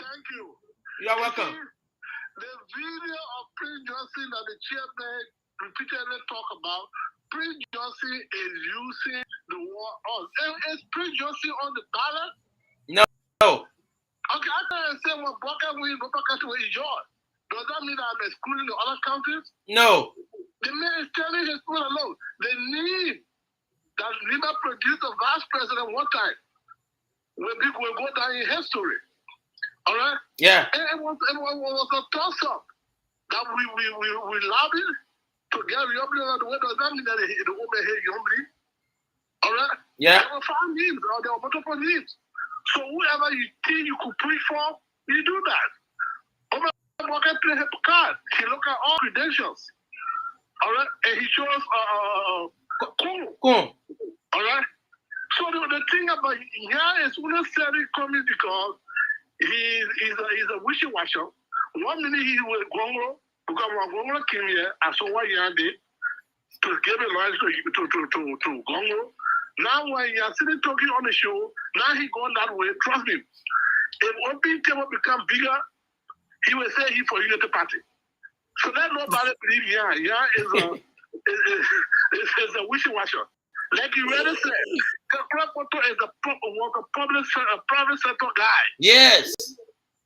[SPEAKER 2] Thank you.
[SPEAKER 4] You are welcome.
[SPEAKER 2] The video of Prince Johnson that the chairman repeatedly talk about, Prince Johnson is using the war on. Is Prince Johnson on the ballot?
[SPEAKER 4] No.
[SPEAKER 2] Okay, I can say when Barker wins, Barker will enjoy. Does that mean that I'm excluding the other counties?
[SPEAKER 4] No.
[SPEAKER 2] The man is telling his people alone. They need that Lima produced a vice president one time. Will go down in history. All right?
[SPEAKER 4] Yeah.
[SPEAKER 2] And it was a toss-up that we lobbied to get Yombly on the way. Does that mean that the woman hate Yombly? All right?
[SPEAKER 4] Yeah.
[SPEAKER 2] There were 5 names, or there were multiple names. So whoever you think you could preach for, you do that. Walker play her card. He look at all credentials. All right? And he shows cool. All right? So the thing about here is unnecessary coming because he's a wishy-washy. 1 minute he was Gongo, because when Gongo came here, I saw what he did to give a life to Gongo. Now when you're sitting talking on the show, now he gone that way. Trust me. If open table become bigger, he will say he for Unity Party. So let nobody believe is a wishy-washy. Like you already said, Kakulapoto is a private sector guy.
[SPEAKER 4] Yes.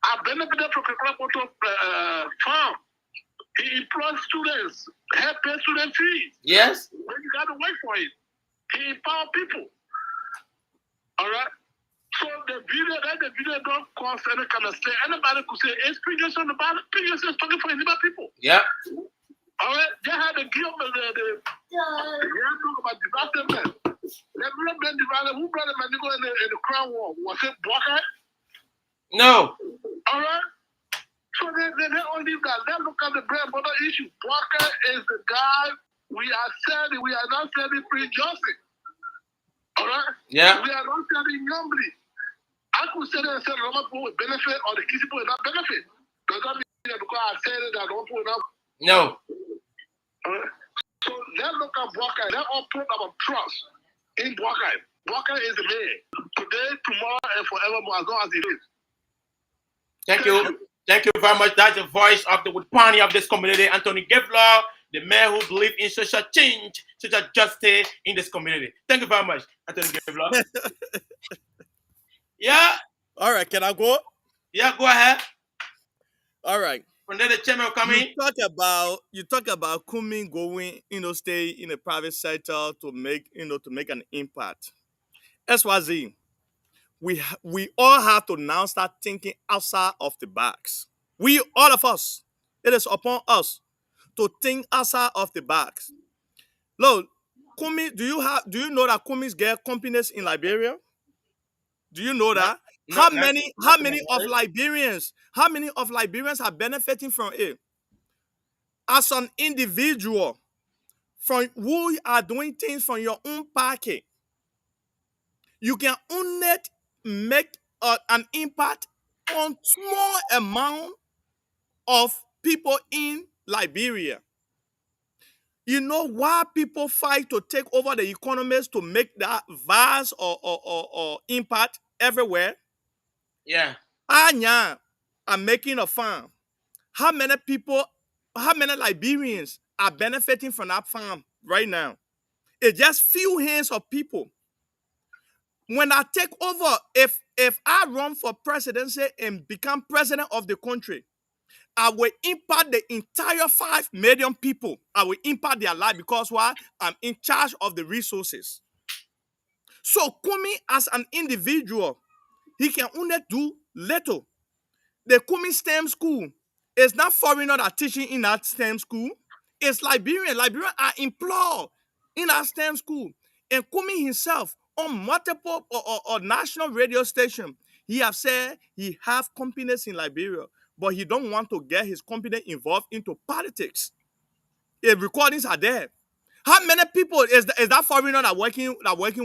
[SPEAKER 2] I benefited from Kakulapoto farm. He employs students, help pay student fees.
[SPEAKER 4] Yes.
[SPEAKER 2] But you got to wait for it. He empower people. All right? So the video don't cause any kind of say. Anybody could say, it's previous on the ballot. Previous is talking for Indian people.
[SPEAKER 4] Yeah.
[SPEAKER 2] All right? They had the guilt of the talk about development. The development divided. Who brought the Manigo in the Crown War? Was it Blocker?
[SPEAKER 4] No.
[SPEAKER 2] All right? So they all leave that. Let's look at the bread and butter issue. Blocker is the guy we are not selling Prince Johnson. All right?
[SPEAKER 4] Yeah.
[SPEAKER 2] We are not selling Yombly. I could say that Roma people will benefit or the Kisi people will not benefit. Does that mean that because I said that Roma people will not?
[SPEAKER 4] No.
[SPEAKER 2] So let's look at Blocker. Let's all put our trust in Blocker. Blocker is the man. Today, tomorrow, and forevermore, as long as he lives.
[SPEAKER 4] Thank you. Thank you very much. That's the voice of the Woodpani of this community, Anthony Gavler, the man who believes in social change, social justice in this community. Thank you very much, Anthony Gavler. Yeah.
[SPEAKER 3] All right, can I go?
[SPEAKER 4] Yeah, go ahead.
[SPEAKER 3] All right.
[SPEAKER 4] When the chairman will come in.
[SPEAKER 3] You talk about Kumi going, stay in the private sector to make an impact. SYZ, we all have to now start thinking outside of the box. All of us, it is upon us to think outside of the box. Look, Kumi, do you know that Kumi's get companies in Liberia? Do you know that? How many of Liberians are benefiting from it? As an individual, from who are doing things from your own pocket, you can only make an impact on small amount of people in Liberia. You know why people fight to take over the economies to make that vast or impact everywhere?
[SPEAKER 4] Yeah.
[SPEAKER 3] Anya are making a farm. How many Liberians are benefiting from that farm right now? It's just few hands of people. When I take over, if I run for presidency and become president of the country, I will impact the entire 5 million people. I will impact their life because why? I'm in charge of the resources. So Kumi as an individual, he can only do little. The Kumi STEM school is not foreigners that are teaching in that STEM school. It's Liberian. Liberians are employed in that STEM school. And Kumi himself, on multiple or national radio station, he have said he have companies in Liberia, but he don't want to get his company involved into politics. The recordings are there. How many people is that foreigner that working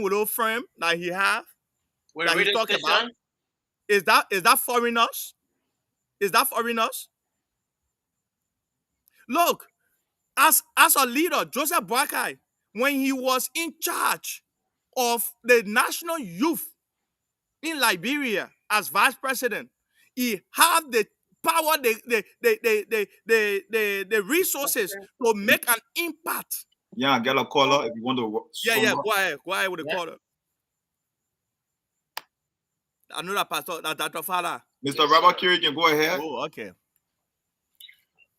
[SPEAKER 3] with those firm that he have
[SPEAKER 4] With
[SPEAKER 3] that he talk about? Is that foreigners? Is that foreigners? Look, as a leader, Joseph Boakai, when he was in charge of the national youth in Liberia as vice president, he had the power, the resources to make an impact.
[SPEAKER 5] Yeah, get a caller if you want to
[SPEAKER 3] Yeah,
[SPEAKER 5] sum up.
[SPEAKER 3] go ahead with the
[SPEAKER 4] Yeah.
[SPEAKER 3] caller. Another pastor, Dr. Fala.
[SPEAKER 5] Mr. Robert Curie, you can go ahead.
[SPEAKER 3] Oh, okay.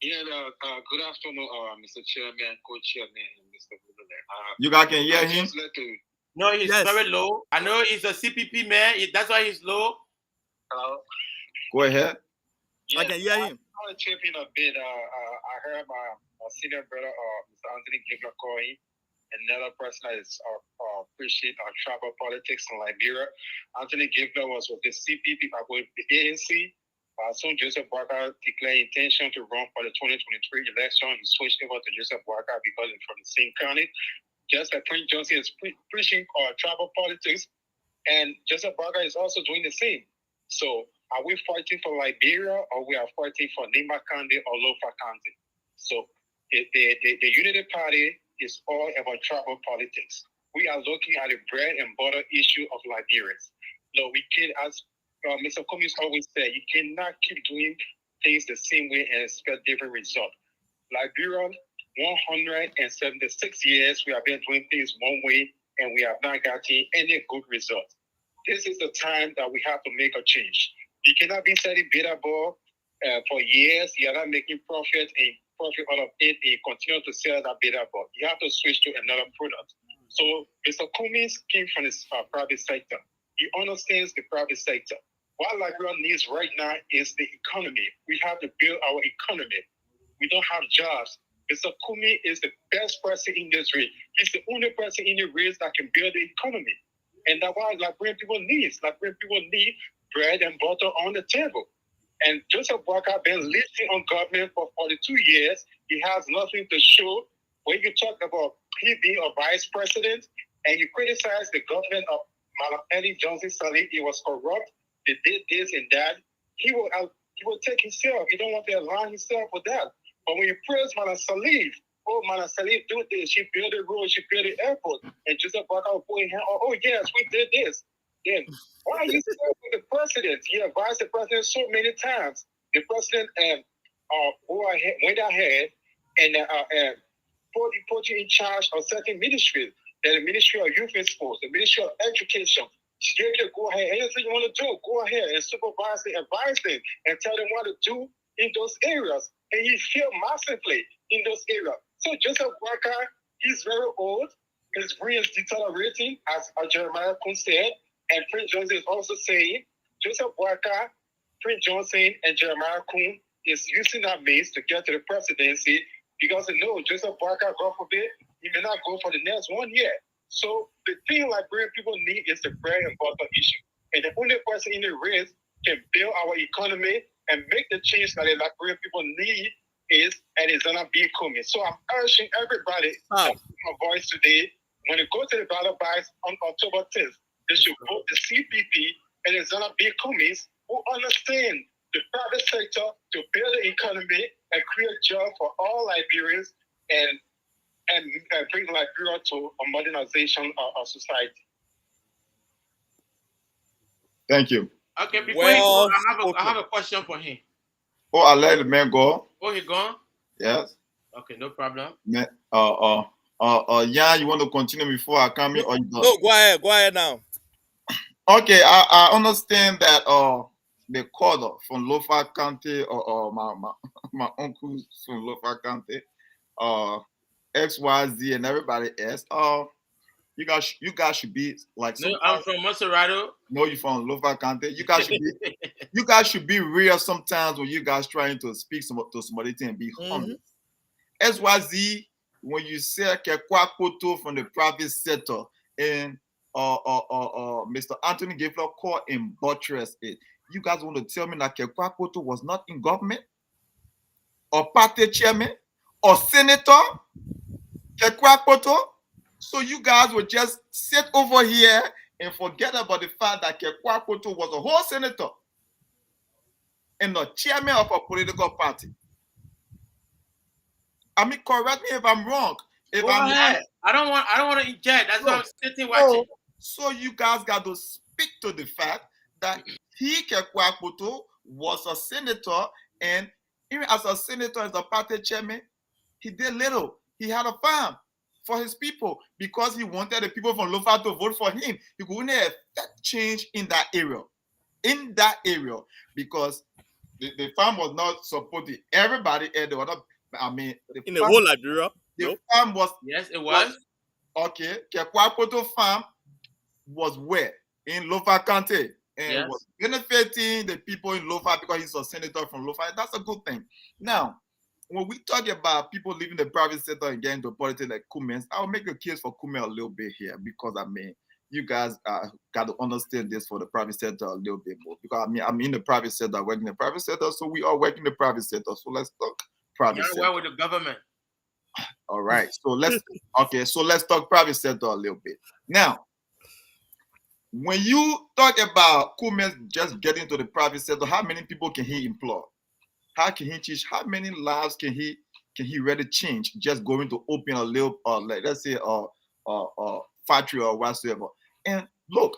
[SPEAKER 6] Yeah, good afternoon, Mr. Chairman, Co-Chairman, and Mr. Woodland.
[SPEAKER 5] You guys can hear him?
[SPEAKER 6] Just let the
[SPEAKER 4] No, he's
[SPEAKER 3] Yes.
[SPEAKER 4] very low. I know he's a CPP man. That's why he's low.
[SPEAKER 5] Go ahead.
[SPEAKER 3] I can hear him.
[SPEAKER 6] I want to chip in a bit. I heard my senior brother, Mr. Anthony Gibler, calling. Another person that is appreciate tribal politics in Liberia. Anthony Gibler was with the CPP, with the ANC. Soon Joseph Boakai declared intention to run for the 2023 election. He switched over to Joseph Boakai because he's from the same county. Just like Prince Johnson is preaching tribal politics, and Joseph Boakai is also doing the same. So are we fighting for Liberia, or we are fighting for Nima County or Lofa County? So the Unity Party is all about tribal politics. We are looking at the bread and butter issue of Liberians. No, we can't, as Mr. Cummings always said, you cannot keep doing things the same way and expect different results. Liberia, 176 years, we have been doing things one way and we have not gotten any good results. This is the time that we have to make a change. You cannot be selling beta ball for years. You are not making profit out of it, and you continue to sell that beta ball. You have to switch to another product. So Mr. Cummings came from the private sector. He understands the private sector. What Liberia needs right now is the economy. We have to build our economy. We don't have jobs. Mr. Cummings is the best person in this race. He's the only person in the race that can build the economy. And that's what Liberian people need. Liberian people need bread and butter on the table. And Joseph Boakai has been listing on government for 42 years. He has nothing to show. When you talk about he being a vice president and you criticize the government of Madam Ellie Johnson Sirleaf, it was corrupt, they did this and that, he will take himself. He don't want to align himself with that. But when you praise Madam Sirleaf, oh, Madam Sirleaf do this, she built the road, she built the airport, and Joseph Boakai will put in hand, oh yes, we did this. Then why are you still with the president? He advised the president so many times. The president went ahead and put you in charge of certain ministries. The Ministry of Youth and Sports, the Ministry of Education. She gave you to go ahead. Anything you want to do, go ahead and supervise and advise them and tell them what to do in those areas. And he failed massively in those areas. So Joseph Boakai, he's very old. His brain is deteriorating, as Jeremiah Kun said. And Prince Johnson is also saying, Joseph Boakai, Prince Johnson, and Jeremiah Kun is using that means to get to the presidency because they know Joseph Boakai, God forbid, he may not go for the next 1 year. So the thing Liberian people need is the bread and butter issue. And the only person in the race can build our economy and make the change that the Liberian people need and it's gonna be coming. So I'm urging everybody to my voice today, when you go to the ballot box on October 10th, they should vote the CPP and it's gonna be Cummings who understand the private sector to build the economy and create jobs for all Liberians and bring Liberia to a modernization of society.
[SPEAKER 5] Thank you.
[SPEAKER 4] Okay, before he go, I have a question for him.
[SPEAKER 5] Oh, I let the man go.
[SPEAKER 4] Oh, he gone?
[SPEAKER 5] Yes.
[SPEAKER 4] Okay, no problem.
[SPEAKER 5] Yeah, you want to continue before I come in? Or you don't?
[SPEAKER 3] No, go ahead now.
[SPEAKER 5] Okay, I understand that the caller from Lofa County or my uncle from Lofa County, XYZ and everybody else, you guys should be like.
[SPEAKER 4] No, I'm from Maserado.
[SPEAKER 5] No, you're from Lofa County. You guys should be real sometimes when you guys trying to speak to somebody and be humble. XYZ, when you say Kekwakoto from the private sector and Mr. Anthony Gifler called and buttress it. You guys want to tell me that Kekwakoto was not in government? Or party chairman? Or senator? Kekwakoto? So you guys would just sit over here and forget about the fact that Kekwakoto was a whole senator and the chairman of a political party. I mean, correct me if I'm wrong. If
[SPEAKER 4] Go
[SPEAKER 5] I'm
[SPEAKER 4] ahead. I don't want to inject. That's what I'm sitting watching.
[SPEAKER 5] So you guys got to speak to the fact that he Kekwapoto was a senator, and even as a senator, as a party chairman, he did little. He had a farm for his people because he wanted the people from Lofa to vote for him. He could only affect change in that area. In that area, because the farm was not supporting everybody and the other. I mean,
[SPEAKER 3] In the whole Liberia?
[SPEAKER 5] the farm was
[SPEAKER 4] Yes, it was.
[SPEAKER 5] okay. Kekwapoto farm was where? In Lofa County. And
[SPEAKER 4] Yes.
[SPEAKER 5] was benefiting the people in Lofa because he's a senator from Lofa. That's a good thing. Now, when we talk about people leaving the private sector and getting into politics like Cummins, I'll make a case for Cummins a little bit here because I mean, you guys got to understand this for the private sector a little bit more. Because I mean, I'm in the private sector, working in the private sector, so we are working in the private sector. So let's talk private
[SPEAKER 4] You're
[SPEAKER 5] sector.
[SPEAKER 4] well with the government.
[SPEAKER 5] All right. So let's talk private sector a little bit. Now, when you talk about Cummins just getting to the private sector, how many people can he employ? How can he teach? How many lives can he really change just going to open a little, like let's say, a factory or whatsoever? And look,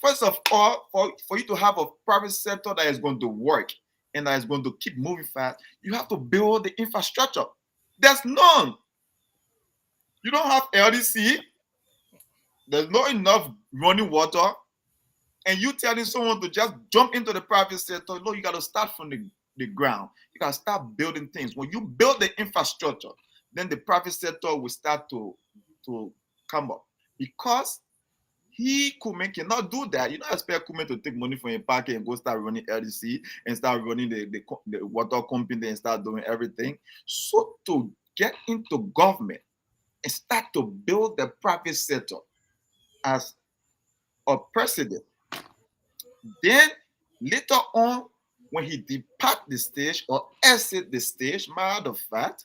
[SPEAKER 5] first of all, for you to have a private sector that is going to work and that is going to keep moving fast, you have to build the infrastructure. There's none. You don't have LDC. There's not enough running water. And you telling someone to just jump into the private sector, no, you got to start from the ground. You got to start building things. When you build the infrastructure, then the private sector will start to come up. Because Kume cannot do that. You don't expect Kume to take money from a pocket and go start running LDC and start running the water company and start doing everything. So to get into government and start to build the private sector as a president, then later on, when he depart the stage or exit the stage, matter of fact,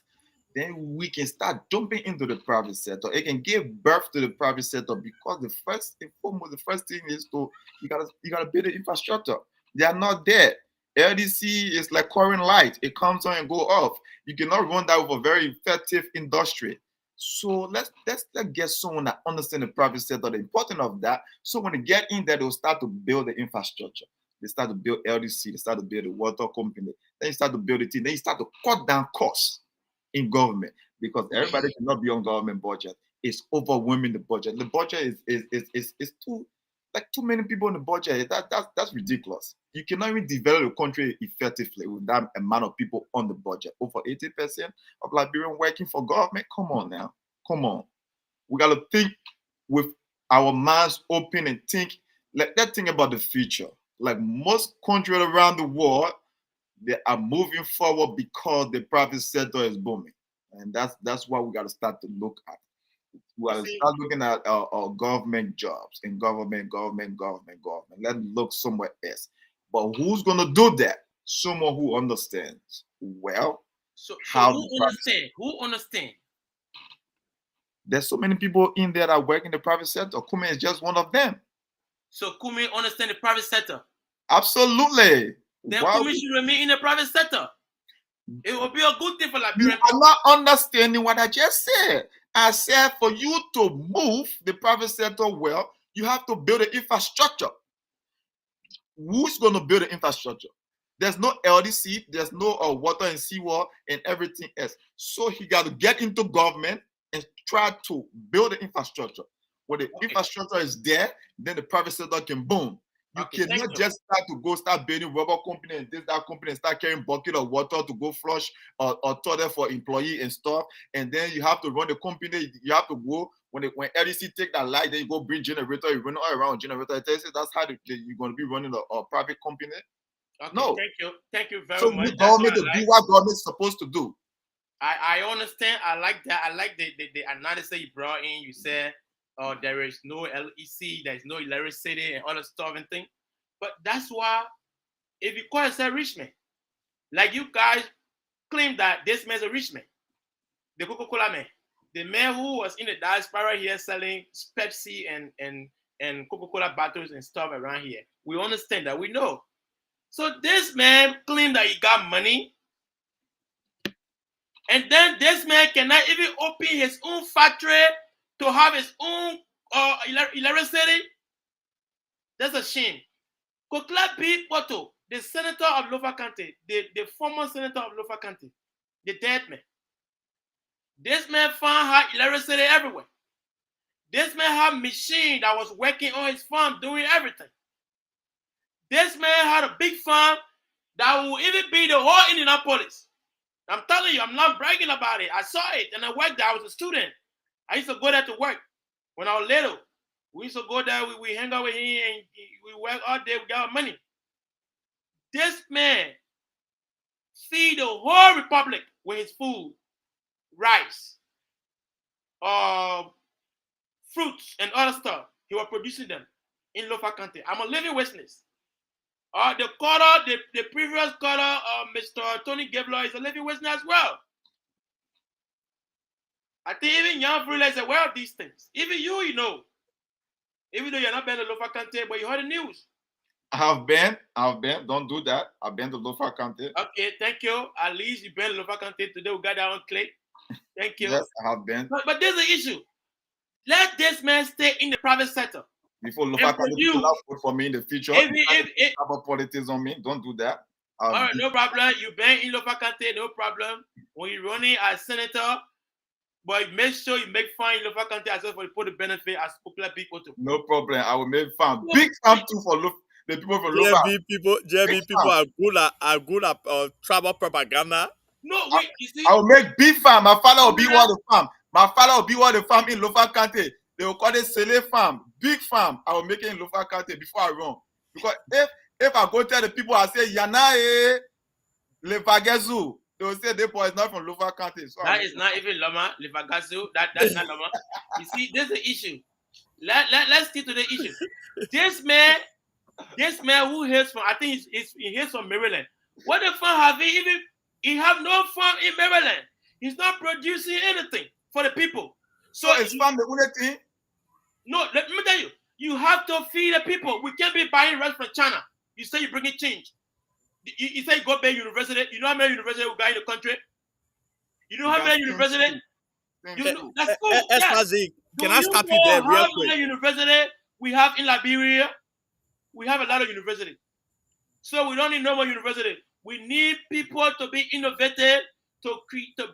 [SPEAKER 5] then we can start jumping into the private sector. It can give birth to the private sector because the first thing is you gotta build the infrastructure. They are not there. LDC is like current light. It comes on and go off. You cannot run that with a very effective industry. So let's get someone that understands the private sector, the importance of that. So when they get in there, they'll start to build the infrastructure. They start to build LDC, they start to build the water company, then you start to build the team, then you start to cut down costs in government because everybody cannot be on government budget. It's overwhelming the budget. The budget is too many people in the budget. That's ridiculous. You cannot even develop a country effectively with that amount of people on the budget. Over 80% of Liberians working for government. Come on now. Come on. We gotta think with our minds open and think. Let's think about the future. Like most countries around the world, they are moving forward because the private sector is booming, and that's what we got to start to look at. We got to start looking at our government jobs and government. Let's look somewhere else. But who's gonna do that? Someone who understands well.
[SPEAKER 4] So
[SPEAKER 5] how
[SPEAKER 4] who understand? Who understand?
[SPEAKER 5] There's so many people in there that work in the private sector. Kume is just one of them.
[SPEAKER 4] So Kume understand the private sector.
[SPEAKER 5] Absolutely.
[SPEAKER 4] Then Kume should remain in the private sector. It will be a good thing for Liberia.
[SPEAKER 5] You are not understanding what I just said. I said for you to move the private sector well, you have to build an infrastructure. Who's going to build the infrastructure? There's no LDC, there's no water and seawall and everything else. So he got to get into government and try to build the infrastructure. When the infrastructure is there, then the private sector can boom. You cannot just start building rubber company and that company and start carrying bucket of water to go flush or toilet for employee and stuff. And then you have to run the company. You have to go when LDC take that light, then you go bring generator. You run all around generator. That's how you're going to be running a private company.
[SPEAKER 4] Okay,
[SPEAKER 5] no,
[SPEAKER 4] thank you very much.
[SPEAKER 5] So government to do what government's supposed to do.
[SPEAKER 4] I understand. I like that. I like the analysis you brought in. You said there is no LEC, there is no electricity and other stuff and things. But that's why if you call yourself rich man, like you guys claim that this man's a rich man, the Coca-Cola man, the man who was in the diaspora here selling Pepsi and Coca-Cola bottles and stuff around here. We understand that. We know. So this man claimed that he got money. And then this man cannot even open his own factory to have his own electricity. That's a shame. Kokla B. Poto, the senator of Lofa County, the former senator of Lofa County, the dead man. This man found had electricity everywhere. This man had a machine that was working on his farm, doing everything. This man had a big farm that will even be the whole Indianapolis. I'm telling you, I'm not bragging about it. I saw it and I worked there. I was a student. I used to go there to work when I was little. We used to go there, we hang out with him and we work all day, we got our money. This man feed the whole republic with his food, rice, fruits, and other stuff. He was producing them in Lofa County. I'm a living witness. The previous caller, Mr. Tony Gabler, is a living witness as well. I think even young Brula is aware of these things. Even you know. Even though you're not been to Lofa County, but you heard the news.
[SPEAKER 5] I've been. Don't do that. I've been to Lofa County.
[SPEAKER 4] Okay, thank you. At least you've been to Lofa County today. We got that on click. Thank you.
[SPEAKER 5] Yes, I have been.
[SPEAKER 4] But there's an issue. Let this man stay in the private sector.
[SPEAKER 5] Before Lofa County people not vote for me in the future.
[SPEAKER 4] If
[SPEAKER 5] about politics on me, don't do that.
[SPEAKER 4] All right, no problem. You've been in Lofa County, no problem. When you're running as senator, but make sure you make fun in Lofa County as well for the benefit as popular people too.
[SPEAKER 5] No problem. I will make fun. Big fun too for the people from Lofa.
[SPEAKER 3] JB people are good at tribal propaganda.
[SPEAKER 4] No, wait, you see.
[SPEAKER 5] I will make big farm. My father will be one of the farm. My father will be one of the farm in Lofa County. They will call it Sele farm, big farm. I will make it in Lofa County before I run. Because if I go tell the people, I say Yana Levagazu, they will say they boy is not from Lofa County. So
[SPEAKER 4] that is not even Loma Levagazu. That's not Loma. You see, there's the issue. Let's stick to the issue. This man who hails from, I think he hails from Maryland. What the fun have he even? He have no farm in Maryland. He's not producing anything for the people.
[SPEAKER 5] So it's farm the only thing.
[SPEAKER 4] No, let me tell you. You have to feed the people. We can't be buying rice from China. You say you bring it change. You say you go pay university. You know how many universities we got in the country? You know how many universities? That's cool.
[SPEAKER 3] Yes. Can I stop you there real quick?
[SPEAKER 4] How many universities we have in Liberia? We have a lot of universities. So we don't need no more university. We need people to be innovative, to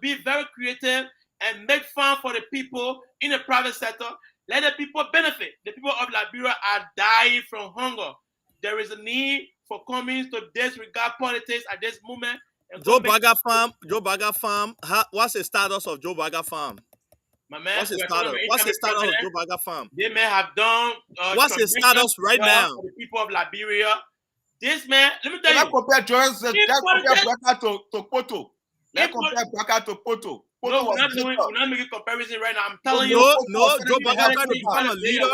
[SPEAKER 4] be very creative, and make fun for the people in the private sector. Let the people benefit. The people of Liberia are dying from hunger. There is a need for coming to disregard politics at this moment.
[SPEAKER 3] Joe Bagger Farm. What's the status of Joe Bagger Farm?
[SPEAKER 4] My man,
[SPEAKER 3] what's the status of Joe Bagger Farm?
[SPEAKER 4] They may have done.
[SPEAKER 3] What's the status right now?
[SPEAKER 4] For the people of Liberia. This man, let me tell you.
[SPEAKER 5] Let's compare Braga to Poto. Let's compare Braga to Poto.
[SPEAKER 4] No, we're not making comparison right now. I'm telling you.
[SPEAKER 3] No, Joe Bagger trying to become a leader.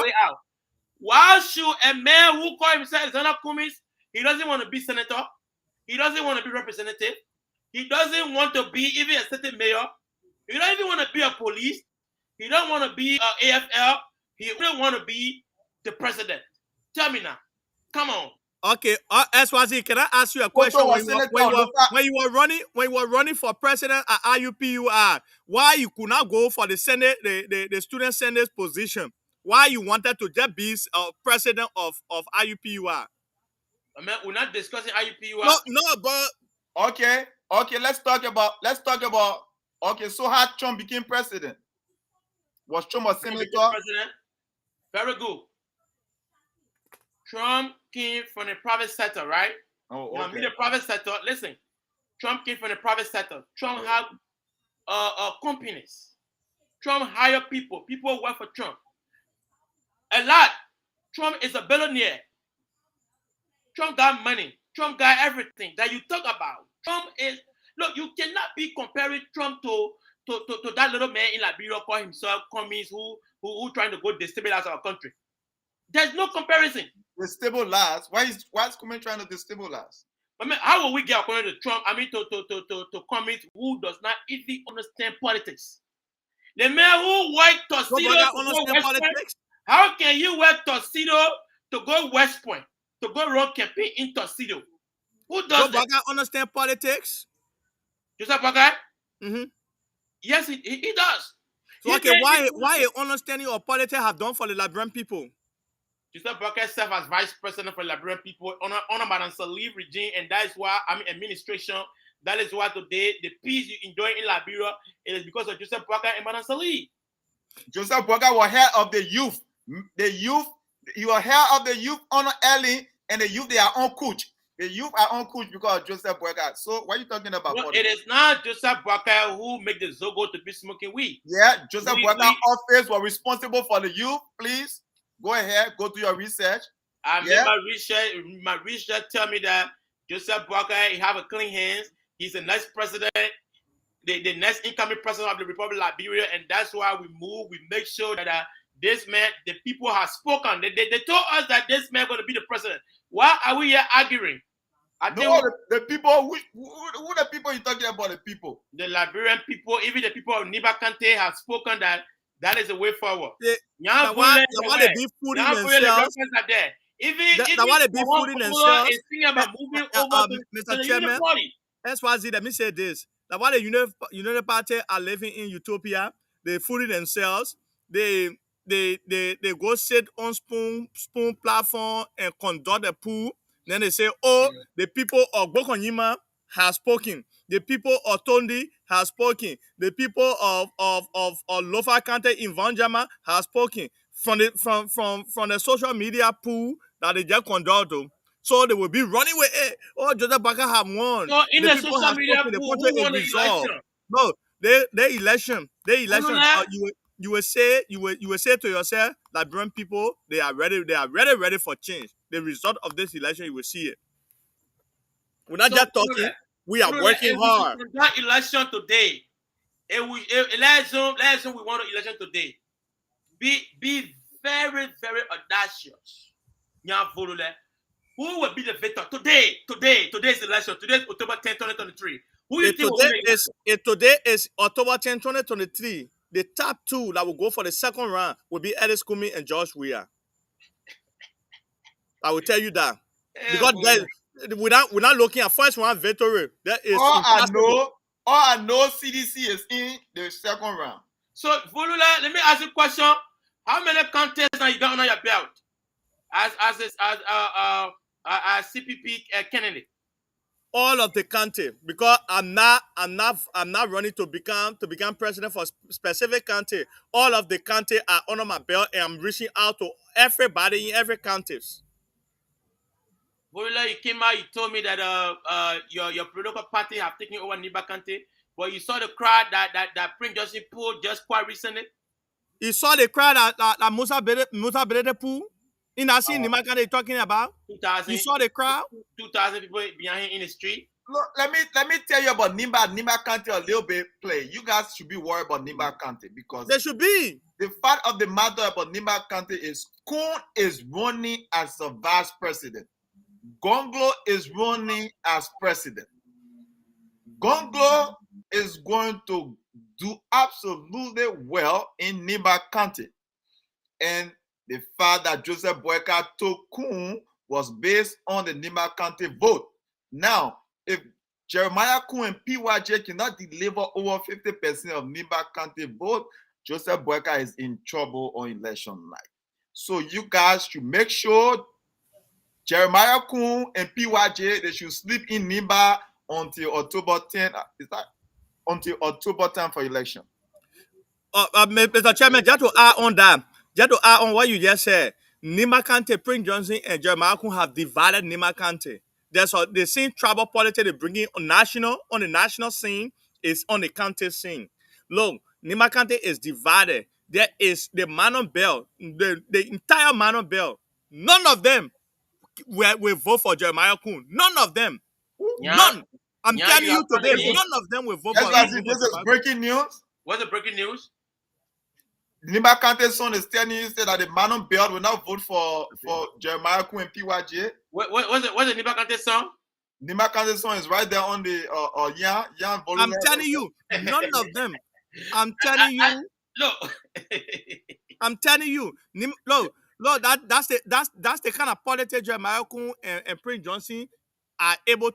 [SPEAKER 4] Why should a man who calls himself Zana Kumis, he doesn't want to be senator, he doesn't want to be representative, he doesn't want to be even a city mayor, he doesn't even want to be a police, he don't want to be a AFL, he don't want to be the president. Tell me now. Come on.
[SPEAKER 3] Okay, Eswazi, can I ask you a question? When you were running for president at IUPUR, why you could not go for the Senate, the student Senate position? Why you wanted to just be president of IUPUR?
[SPEAKER 4] I mean, we're not discussing IUPUR.
[SPEAKER 3] No, but
[SPEAKER 5] okay. Let's talk about. Okay, so how Trump became president? Was Trump a senator?
[SPEAKER 4] President. Very good. Trump came from the private sector, right?
[SPEAKER 5] Oh, okay.
[SPEAKER 4] Now, the private sector. Listen, Trump came from the private sector. Trump had companies. Trump hired people. People work for Trump. A lot. Trump is a billionaire. Trump got money. Trump got everything that you talk about. Trump is, look, you cannot be comparing Trump to that little man in Liberia called himself Cummings who trying to go destabilize our country. There's no comparison.
[SPEAKER 5] Destabilize? Why is Cummings trying to destabilize?
[SPEAKER 4] I mean, how will we get according to Trump? I mean, to Cummings who does not even understand politics. The man who worked tuxedo to go West Point. How can you wear tuxedo to go West Point, to go run campaign in tuxedo? Who does that?
[SPEAKER 3] Bagger understand politics?
[SPEAKER 4] Joseph Bagger?
[SPEAKER 3] Mm-hmm.
[SPEAKER 4] Yes, he does.
[SPEAKER 3] So okay, why a understanding of politics have done for the Liberian people?
[SPEAKER 4] Joseph Boakai served as vice president for Liberian people under Madam Salif regime, and that is why administration. That is why today the peace you enjoy in Liberia it is because of Joseph Boakai and Madam Salif.
[SPEAKER 5] Joseph Boakai was head of the youth. The youth, you are head of the youth on early, and the youth they are on coach. The youth are on coach because of Joseph Boakai. So what are you talking about?
[SPEAKER 4] No, it is not Joseph Boakai who make the Zogo to be smoking weed.
[SPEAKER 5] Yeah, Joseph Boakai office was responsible for the youth. Please go ahead, go do your research.
[SPEAKER 4] I made my research tell me that Joseph Boakai have a clean hands. He's the next president, the next incoming president of the Republic of Liberia, and that's why we move. We make sure that this man, the people have spoken. They told us that this man going to be the president. Why are we here arguing?
[SPEAKER 5] The people, who the people you talking about? The people,
[SPEAKER 4] the Liberian people, even the people of Niba Kante have spoken that is the way forward.
[SPEAKER 3] Now why they be fooling themselves?
[SPEAKER 4] Are there. Even
[SPEAKER 3] why they be fooling themselves?
[SPEAKER 4] Mr.
[SPEAKER 3] Chairman, SYZ, let me say this. Now why the United Party are living in utopia, they fooling themselves. They go sit on spoon platform and conduct a pool. Then they say, oh, the people of Bokonyima have spoken. The people of Tondi have spoken. The people of Lofa Kante in Vanjama have spoken. From the social media pool that they just conducted. So they will be running with it. Oh, Joseph Boakai have won.
[SPEAKER 4] So in the
[SPEAKER 3] people
[SPEAKER 4] social media pool, who won the election?
[SPEAKER 3] No, they election. You will say to yourself, Liberian people, they are ready for change. The result of this election, you will see it. We're not just talking, we are working hard.
[SPEAKER 4] That election today, election we want an election today. Be very, very audacious. Who will be the victor today? Today's election. Today's October 10, 2023. Who you think
[SPEAKER 3] today is October 10, 2023. The top two that will go for the second round will be Ellis Kumi and Josh Weah. I will tell you that. Because we're not looking at first round victory. That is
[SPEAKER 5] all I know CDC is in the second round.
[SPEAKER 4] So Volula, let me ask you a question. How many contests now you got on your belt as CPP candidate?
[SPEAKER 3] All of the country, because I'm not running to become president for specific country. All of the country are under my belt, and I'm reaching out to everybody in every country.
[SPEAKER 4] Volula, you came out, you told me that your political party have taken over Niba Kante, but you saw the crowd that Prince Johnson pulled just quite recently.
[SPEAKER 3] You saw the crowd that Musa Belede pulled. In that scene, Niba Kante talking about.
[SPEAKER 4] 2,000.
[SPEAKER 3] You saw the crowd.
[SPEAKER 4] 2,000 people behind him in the street.
[SPEAKER 5] Look, let me tell you about Niba Kante a little bit. Play. You guys should be worried about Niba Kante because
[SPEAKER 3] they should be.
[SPEAKER 5] The fact of the matter about Niba Kante is Kun is running as a vice president. Gonglo is running as president. Gonglo is going to do absolutely well in Niba Kante. And the fact that Joseph Boakai took Kun was based on the Niba Kante vote. Now, if Jeremiah Kun and PYJ cannot deliver over 50% of Niba Kante vote, Joseph Boakai is in trouble on election night. So you guys should make sure Jeremiah Kun and PYJ, they should sleep in Niba until October 10. Is that until October 10 for election?
[SPEAKER 3] Mr. Chairman, just to add on that, just to add on what you just said, Niba Kante, Prince Johnson, and Jeremiah Kun have divided Niba Kante. They seen tribal politics they bring in on the national scene is on the county scene. Look, Niba Kante is divided. There is the Manon Bell, the entire Manon Bell. None of them will vote for Jeremiah Kun. None of them.
[SPEAKER 4] Yeah.
[SPEAKER 3] None. I'm
[SPEAKER 4] Yeah,
[SPEAKER 3] telling
[SPEAKER 4] you
[SPEAKER 3] you
[SPEAKER 4] are
[SPEAKER 3] today, none of them will vote for
[SPEAKER 5] This is breaking news.
[SPEAKER 4] What's the breaking news?
[SPEAKER 5] Niba Kante's son is telling you that the Manon Bell will not vote for Jeremiah Kun and PYJ.
[SPEAKER 4] What's the Niba Kante's son?
[SPEAKER 5] Niba Kante's son is right there on the Yan volume.
[SPEAKER 3] I'm telling you, none of them. I'm telling you.
[SPEAKER 4] Look.
[SPEAKER 3] I'm telling you. Look, that's the kind of politics Jeremiah Kun and Prince Johnson are able,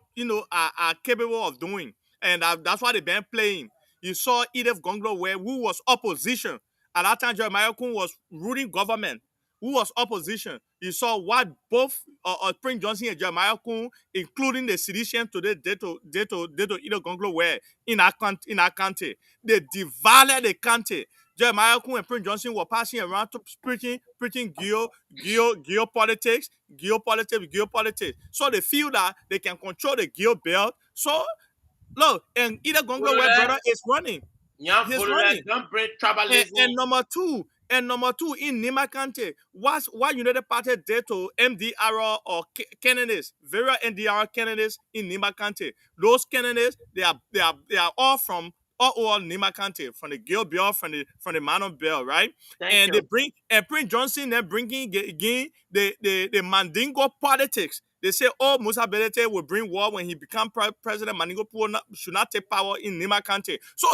[SPEAKER 3] are capable of doing. And that's why they've been playing. You saw Edith Gonglo where who was opposition. At that time, Jeremiah Kun was ruling government. Who was opposition? You saw what both Prince Johnson and Jeremiah Kun, including the sedition today, Edith Gonglo were in our country. They divided the country. Jeremiah Kun and Prince Johnson were passing around to preaching geopolitics. So they feel that they can control the geo belt. So look, and either Gonglo where brother is running.
[SPEAKER 4] Young
[SPEAKER 3] He's
[SPEAKER 4] Bolore,
[SPEAKER 3] running.
[SPEAKER 4] don't bring
[SPEAKER 3] And,
[SPEAKER 4] tribalism.
[SPEAKER 3] and number two, in Nima County, what United Party did to MDR or candidates, various NDR candidates in Nima County. Those candidates, they are all from all over Nima County, from the Gil Bill, from the Manon Bill, right?
[SPEAKER 4] Thank
[SPEAKER 3] They
[SPEAKER 4] you.
[SPEAKER 3] bring and Prince Johnson, they're bringing again the Mandingo politics. They say, oh, Musa Belete will bring war when he become president. Mandingo should not take power in Nima County. So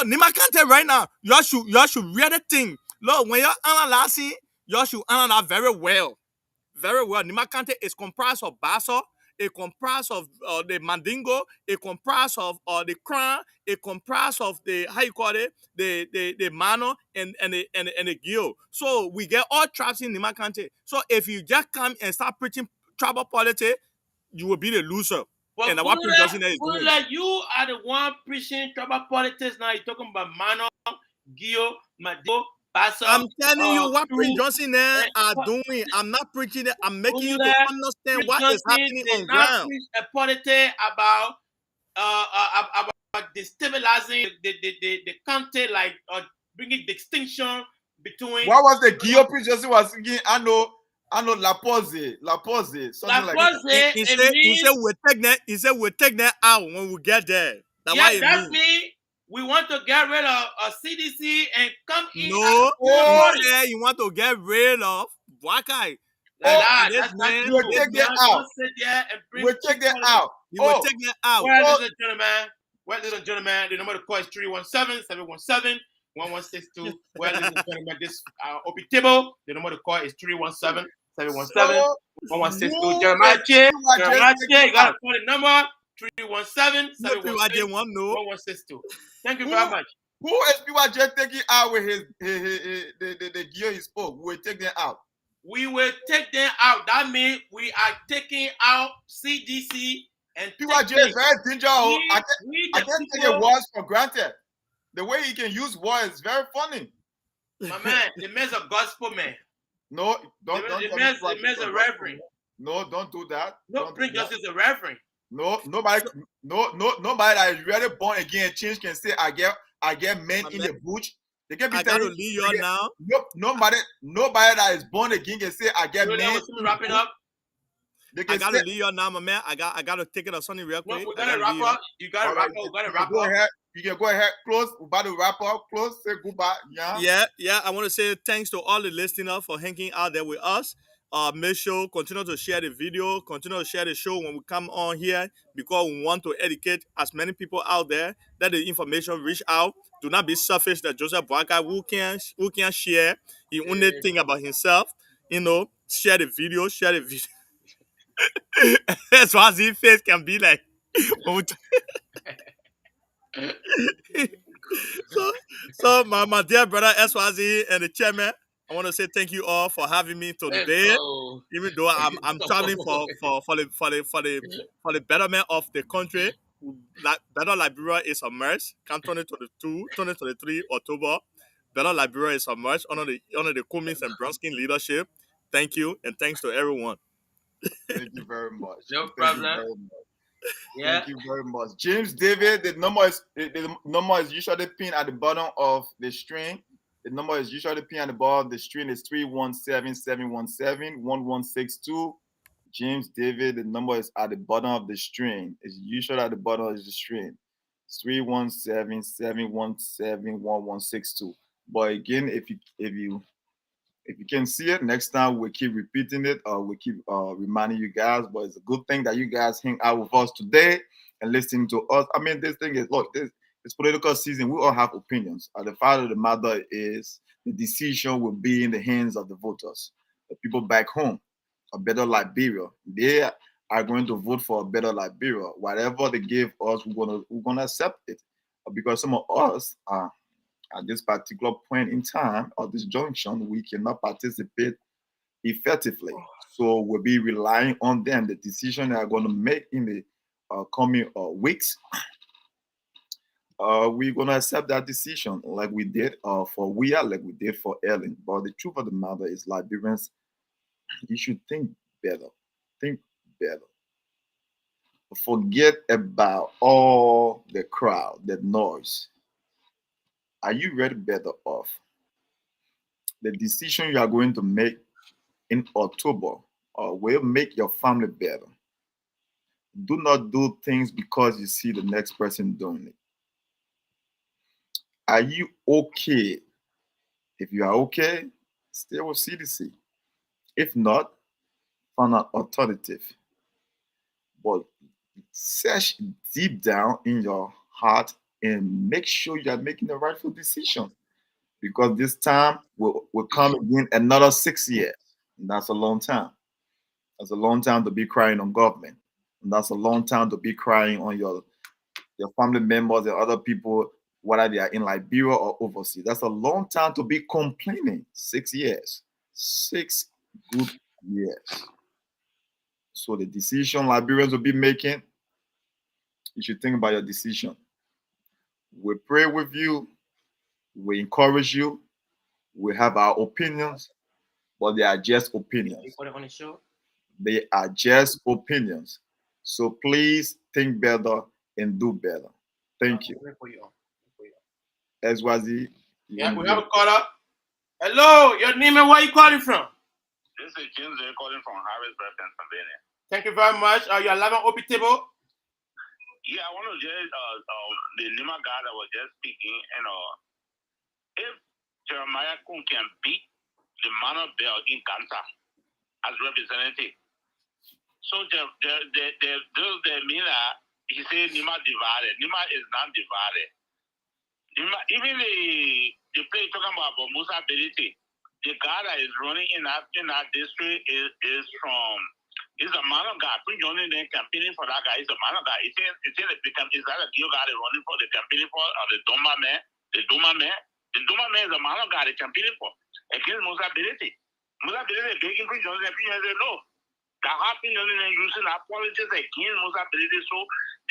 [SPEAKER 3] Nima County right now, y'all should really think. Look, when you're analyzing, y'all should analyze very well. Very well. Nima County is comprised of Basso, it comprised of the Mandingo, it comprised of the Crown, it comprised of the, how you call it, the Mano and the Gio. So we get all tribes in Nima County. So if you just come and start preaching tribal politics, you will be the loser.
[SPEAKER 4] But
[SPEAKER 3] And what Prince Johnson is doing.
[SPEAKER 4] you are the one preaching tribal politics now. You're talking about Mano, Gio, Madigo, Basso.
[SPEAKER 3] I'm telling you what
[SPEAKER 4] True.
[SPEAKER 3] Prince Johnson are doing. I'm not preaching it. I'm making you to understand what is happening on ground.
[SPEAKER 4] Preach a politics about destabilizing the country, like bringing distinction between.
[SPEAKER 5] What was the Guillaume Prince Johnson was singing? I know La Pose, something like that.
[SPEAKER 3] He said we'll take that out when we get there. That's what it means.
[SPEAKER 4] We want to get rid of CDC and come in.
[SPEAKER 3] No, you want to get rid of Wakai.
[SPEAKER 4] That's not
[SPEAKER 5] You will take that out. We'll take that out.
[SPEAKER 3] You will take that out.
[SPEAKER 4] Well, ladies and gentlemen, the number to call is 317-717-1162. Well, ladies and gentlemen, this OP table, the number to call is 317-717-1162. Jeremiah Che, you got to call the number 317-716-1162. Thank you very much.
[SPEAKER 5] Who is PYJ taking out with the gear he spoke? We'll take them out.
[SPEAKER 4] We will take them out. That means we are taking out CDC and
[SPEAKER 5] PYJ is very dangerous. I can't take your words for granted. The way he can use words is very funny.
[SPEAKER 4] My man, the man's a gospel man.
[SPEAKER 5] No, don't.
[SPEAKER 4] The man's a reverend.
[SPEAKER 5] No, don't do that.
[SPEAKER 4] No, Prince Justice is a reverend.
[SPEAKER 5] No, nobody that is really born again change can say I get men in the bush. They can be
[SPEAKER 3] telling to leave you now.
[SPEAKER 5] Nobody that is born again can say I get men.
[SPEAKER 4] Wrap it up.
[SPEAKER 3] I gotta leave you now, my man. I gotta take it or something real quick.
[SPEAKER 4] We gotta wrap up. You gotta wrap up. We gotta wrap up.
[SPEAKER 5] You can go ahead, close. We're about to wrap up. Close. Say goodbye.
[SPEAKER 3] Yeah. I want to say thanks to all the listeners for hanging out there with us. Make sure continue to share the video, continue to share the show when we come on here, because we want to educate as many people out there that the information reach out. Do not be selfish that Joseph Boakai who can share. He only think about himself. Share the video. That's why his face can be like. so my dear brother SYZ and the chairman, I want to say thank you all for having me today. Even though I'm traveling for the betterment of the country. Better Liberia is a merge. Come 2023 October. Better Liberia is a merge under the Cummins and Bronskin leadership. Thank you, and thanks to everyone.
[SPEAKER 5] Thank you very much.
[SPEAKER 4] No problem.
[SPEAKER 5] Yeah. Thank you very much. James David, the number is usually pinned at the bottom of the stream. The number is usually pinned at the bottom of the stream is 317-717-1162. James David, the number is at the bottom of the stream. It's usually at the bottom of the stream. It's 317-717-1162. But again, if you can see it, next time we'll keep repeating it or we'll keep reminding you guys. But it's a good thing that you guys hang out with us today and listening to us. I mean, this thing is, look, it's political season. We all have opinions. The fact of the matter is the decision will be in the hands of the voters, the people back home. A better Liberia. They are going to vote for a better Liberia. Whatever they give us, we're gonna accept it. because some of us are at this particular point in time or this junction, we cannot participate effectively. So we'll be relying on them, the decision they are going to make in the coming weeks. We're going to accept that decision like we did for Weah, like we did for Ellen. But the truth of the matter is, Liberians, you should think better. Think better. Forget about all the crowd, the noise. Are you ready better off? The decision you are going to make in October will make your family better. Do not do things because you see the next person doing it. Are you okay? If you are okay, stay with CDC. If not, find an alternative. But search deep down in your heart and make sure you are making the rightful decision. Because this time will come again another 6 years. And that's a long time. That's a long time to be crying on government. And that's a long time to be crying on your family members and other people, whether they are in Liberia or overseas. That's a long time to be complaining. 6 years. 6 good years. So the decision Liberians will be making, you should think about your decision. We pray with you. We encourage you. We have our opinions, but they are just opinions.
[SPEAKER 4] On the show.
[SPEAKER 5] They are just opinions. So please think better and do better. Thank you. Eswazi.
[SPEAKER 4] Yeah, we have a caller. Hello, your name and where you calling from?
[SPEAKER 6] This is James calling from Harrisburg, Pennsylvania.
[SPEAKER 4] Thank you very much. You're live on OP table.
[SPEAKER 6] Yeah, I want to just the Nima guy that was just speaking, if Jeremiah Kun can beat the man of Bell in Kanta as representative, so the Mila, he said Nima divided. Nima is not divided. Nima, even the place talking about Musa Beliti, the guy that is running in that district is from. He's a man of God. Prince Johnny then campaigning for that guy. He's a man of God. It's that a Gil guy running for the campaigning for the Doma man. The Doma man. The Doma man is a man of God campaigning for against Musa Beliti. Musa Beliti begging Prince Johnny. Prince Johnny said no. That happened using our politics against Musa Beliti so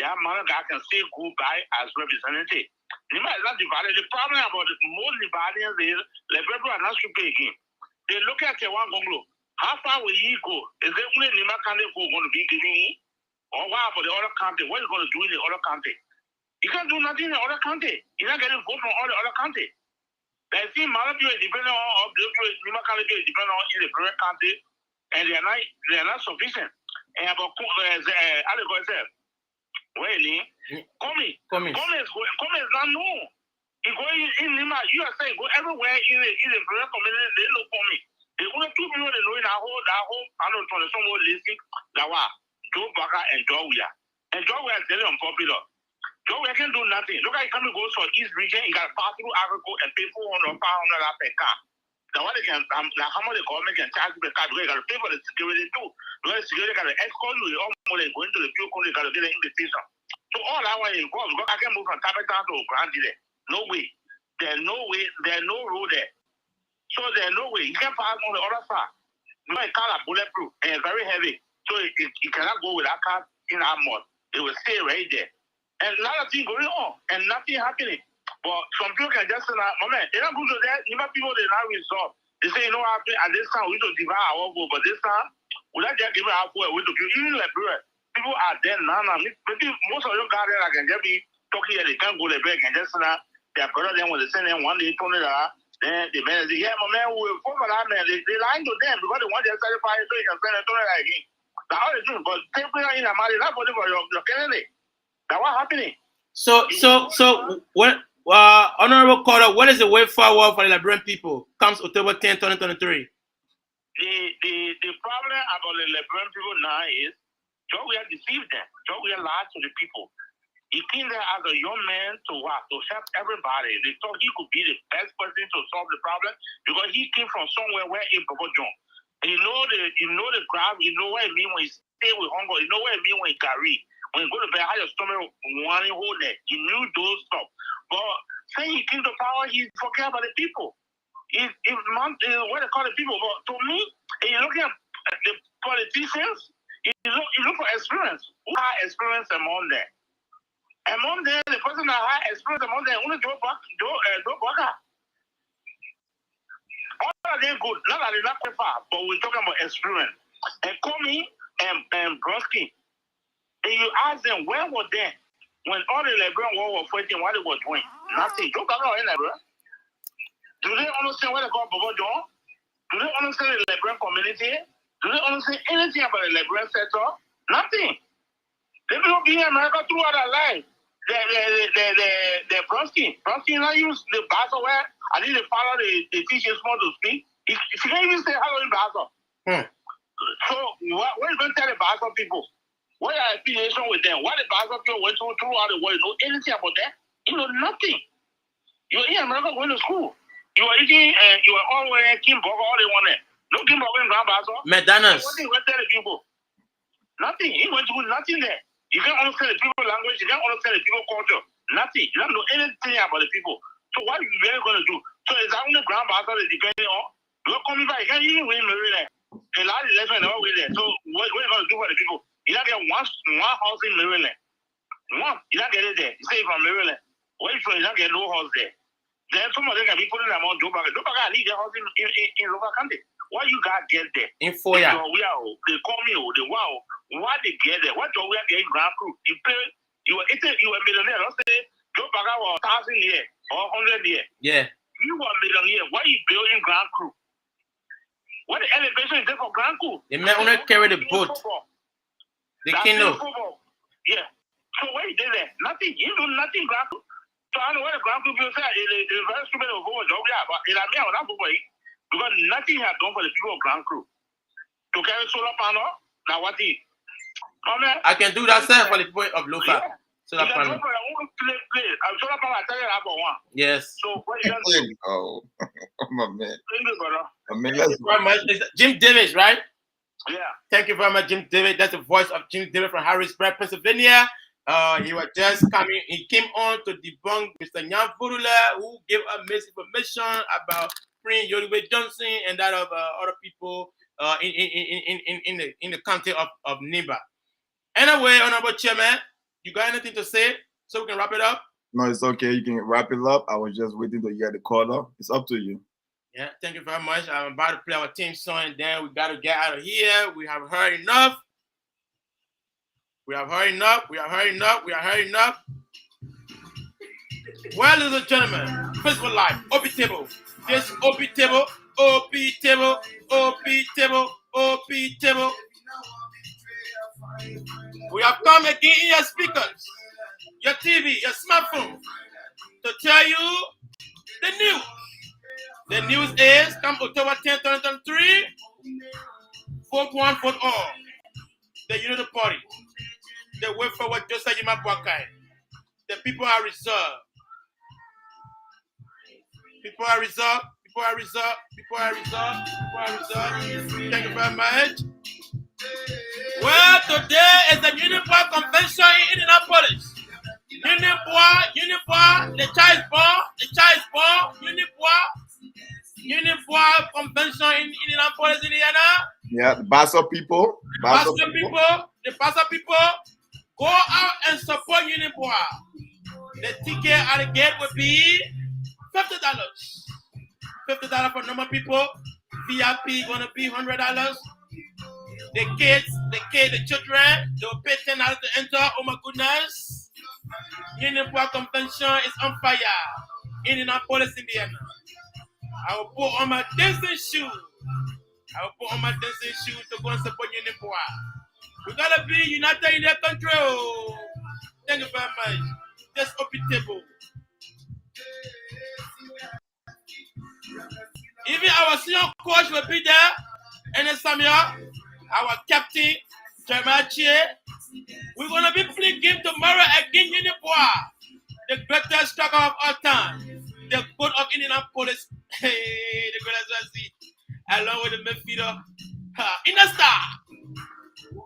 [SPEAKER 6] that man of God can say goodbye as representative. Nima is not divided. The problem about most Liberians is the people are not stupid again. They look at the one Gonglo. How far will he go? Is there only Nima candidate going to be giving him? Or what about the other country? What is going to do in the other country? He can't do nothing in the other country. He's not getting vote from all the other country. They see Malapi is depending on the Nima candidate is depending on in the current country, and they are not sufficient. And about Come is not known. He go in Lima, USA, go everywhere in the Korean community, they look for me. The only 2 people they know in that whole, I don't know, someone listening, that was Joe Baka and Joe Weah. And Joe Weah is very unpopular. Joe Weah can do nothing. Look at he coming goes for East region, he got to pass through Africa and pay $400 or $500 per car. Now what they can, how much the government can charge the car, you got to pay for the security too. Because the security got to escort you, almost going to the few countries, got to get an invitation. So all that way involved, because I can move from capital to Grand there. No way. There's no road there. So there's no way. You can pass on the other side. My car is bulletproof and very heavy. So you cannot go with that car in that mud. It will stay right there. And a lot of things going on and nothing happening. But some people can just say, man, they're not good to that. Even people, they're not resolved. They say, you know what happened? At this time, we need to divide our vote. But this time, we not just give our vote. We to give. Even like people are there now. Maybe most of your guys there can just be talking here. They can't go to bed and just say, their brother then when they send them one day, $20. Then the man say, yeah, my man, we'll go for that man. They lying to them because they want their certified so you can send $20 again. That's all they do. But people in a marriage, not for your candidate. That's what's happening.
[SPEAKER 4] So what Honorable Carter, what is the way forward for the Liberian people comes October 10, 2023?
[SPEAKER 6] The problem about the Liberian people now is Joe Weah deceived them. Joe Weah lied to the people. He came there as a young man to help everybody. They thought he could be the best person to solve the problem because he came from somewhere where in Papa John. And you know the crowd, you know what it means when he stay with hunger, you know what it means when he carry. When you go to bed, how your stomach wanting hold there. He knew those stuff. But when he came to power, he forget about the people. What they call the people. But to me, if you look at the politicians, you look for experience. Who had experience among them? Among them, the person that had experience among them only Joe Burger. All of them good. Not that they're not far, but we're talking about experience. And Comey and Brodsky, and you ask them where were they when all the Liberian war were fighting, what they were doing? Nothing. Joe Burger in Liberia. Do they understand what they call Bobo John? Do they understand the Liberian community? Do they understand anything about the Liberian sector? Nothing. They will be in America throughout their life. The Brodsky not use the Basel where I need to follow the teachers more to speak. She can't even say hello in Basel. So what are you going to tell the Basel people? What are affiliation with them? What the Basel people went throughout the world? You know anything about that? You know nothing. You're in America going to school. You are eating you are all wearing Kimberger, all they want there. No Kimberger in Grand Basel.
[SPEAKER 4] McDonald's.
[SPEAKER 6] What are you going to tell the people? Nothing. You going to do nothing there. You can't understand the people language. You can't understand the people culture. Nothing. You don't know anything about the people. So what are you really going to do? So is that only Grand Basel is depending on? You're coming back. You can't even win Maryland. The last election never win there. So what are you going to do for the people? You don't get one house in Maryland. One. You don't get it there. You say from Maryland. Where you from? You don't get no house there. Then some of them can be putting them on Joe Burger. Joe Burger need their house in local country. Why you guys get there?
[SPEAKER 4] In Foya.
[SPEAKER 6] They call me, they wow. Why they get there? What Joe we are getting Grand Crew? You were a millionaire. Let's say Joe Burger was 1,000 a year or 100 a year.
[SPEAKER 4] Yeah.
[SPEAKER 6] You were a millionaire. Why you building Grand Crew? What the elevation is there for Grand Crew?
[SPEAKER 4] The man only carry the boat. The kingdom.
[SPEAKER 6] Yeah. So what you did there? Nothing. You do nothing, Grand Crew. So I know what the Grand Crew people say. It's very stupid of what job yeah, but it's not because nothing has done for the people of Grand Crew. To carry solar panel, now what is?
[SPEAKER 4] I can do that same for the people of local.
[SPEAKER 6] Yeah.
[SPEAKER 4] Solar panel.
[SPEAKER 6] Solar panel, I tell you that for one.
[SPEAKER 4] Yes.
[SPEAKER 6] So what you gonna do?
[SPEAKER 5] Oh, my man.
[SPEAKER 6] Thank you, brother.
[SPEAKER 4] Thank you very much. It's Jim Davis, right?
[SPEAKER 6] Yeah.
[SPEAKER 4] Thank you very much, Jim Davis. That's the voice of Jim Davis from Harrisburg, Pennsylvania. He was just coming. He came on to debunk Mr. Nyan Furula, who gave us misinformation about Prince Yoruba Johnson and that of other people in the county of Niba. Anyway, Honorable Chairman, you got anything to say so we can wrap it up?
[SPEAKER 5] No, it's okay. You can wrap it up. I was just waiting to hear the caller. It's up to you.
[SPEAKER 4] Yeah, thank you very much. I'm about to play our team song and then we got to get out of here. We have heard enough. We have heard enough. Well, ladies and gentlemen, Peaceful Life, OP Table. This OP Table. We have come again in your speakers, your TV, your smartphone, to tell you the news. The news is, come October 10th, 2023, vote one, vote all. The Unity Party. The way forward, just like Yima Bwakai. The people are reserved. People are reserved. Thank you very much. Well, today is the Unipoi Convention in Indianapolis. Unipoi, the child is born, Unipoi Convention in Indianapolis, Indiana.
[SPEAKER 5] Yeah, the Basel people.
[SPEAKER 4] The Basel people, go out and support Unipoi. The ticket at the gate will be $50. $50 for normal people. VIP gonna be $100. The kids, the children, they'll pay $10 to enter. Oh my goodness. Unipoi Convention is on fire. Indianapolis, Indiana. I will put on my dancing shoes. To go and support Unipoi. We gotta be united in their country. Oh. Thank you very much. Just open table. Even our senior coach will be there. And then Samuel, our captain, Jeremiah Chie. We're gonna be playing game tomorrow against Unipoi, the greatest striker of all time, the goat of Indianapolis. Hey, the greatest along with the midfielder, Ina Star,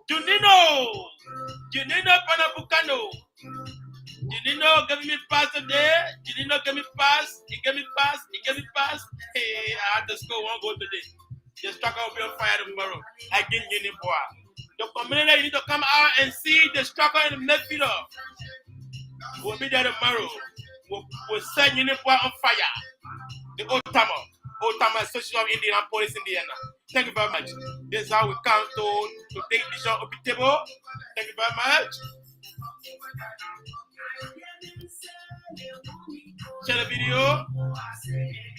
[SPEAKER 4] Junino. Janino Panabucano. Janino gave me pass today. Janino gave me pass. He gave me pass. He gave me pass. Hey, I had to score one goal today. The striker will be on fire tomorrow. Again, Uniboa. The community, you need to come out and see the striker in the midfield. We'll be there tomorrow. We'll set Uniboa on fire. The old timer Association of Indian Police Indiana. Thank you very much. This is how we come to take decision of the table. Thank you very much. Share the video.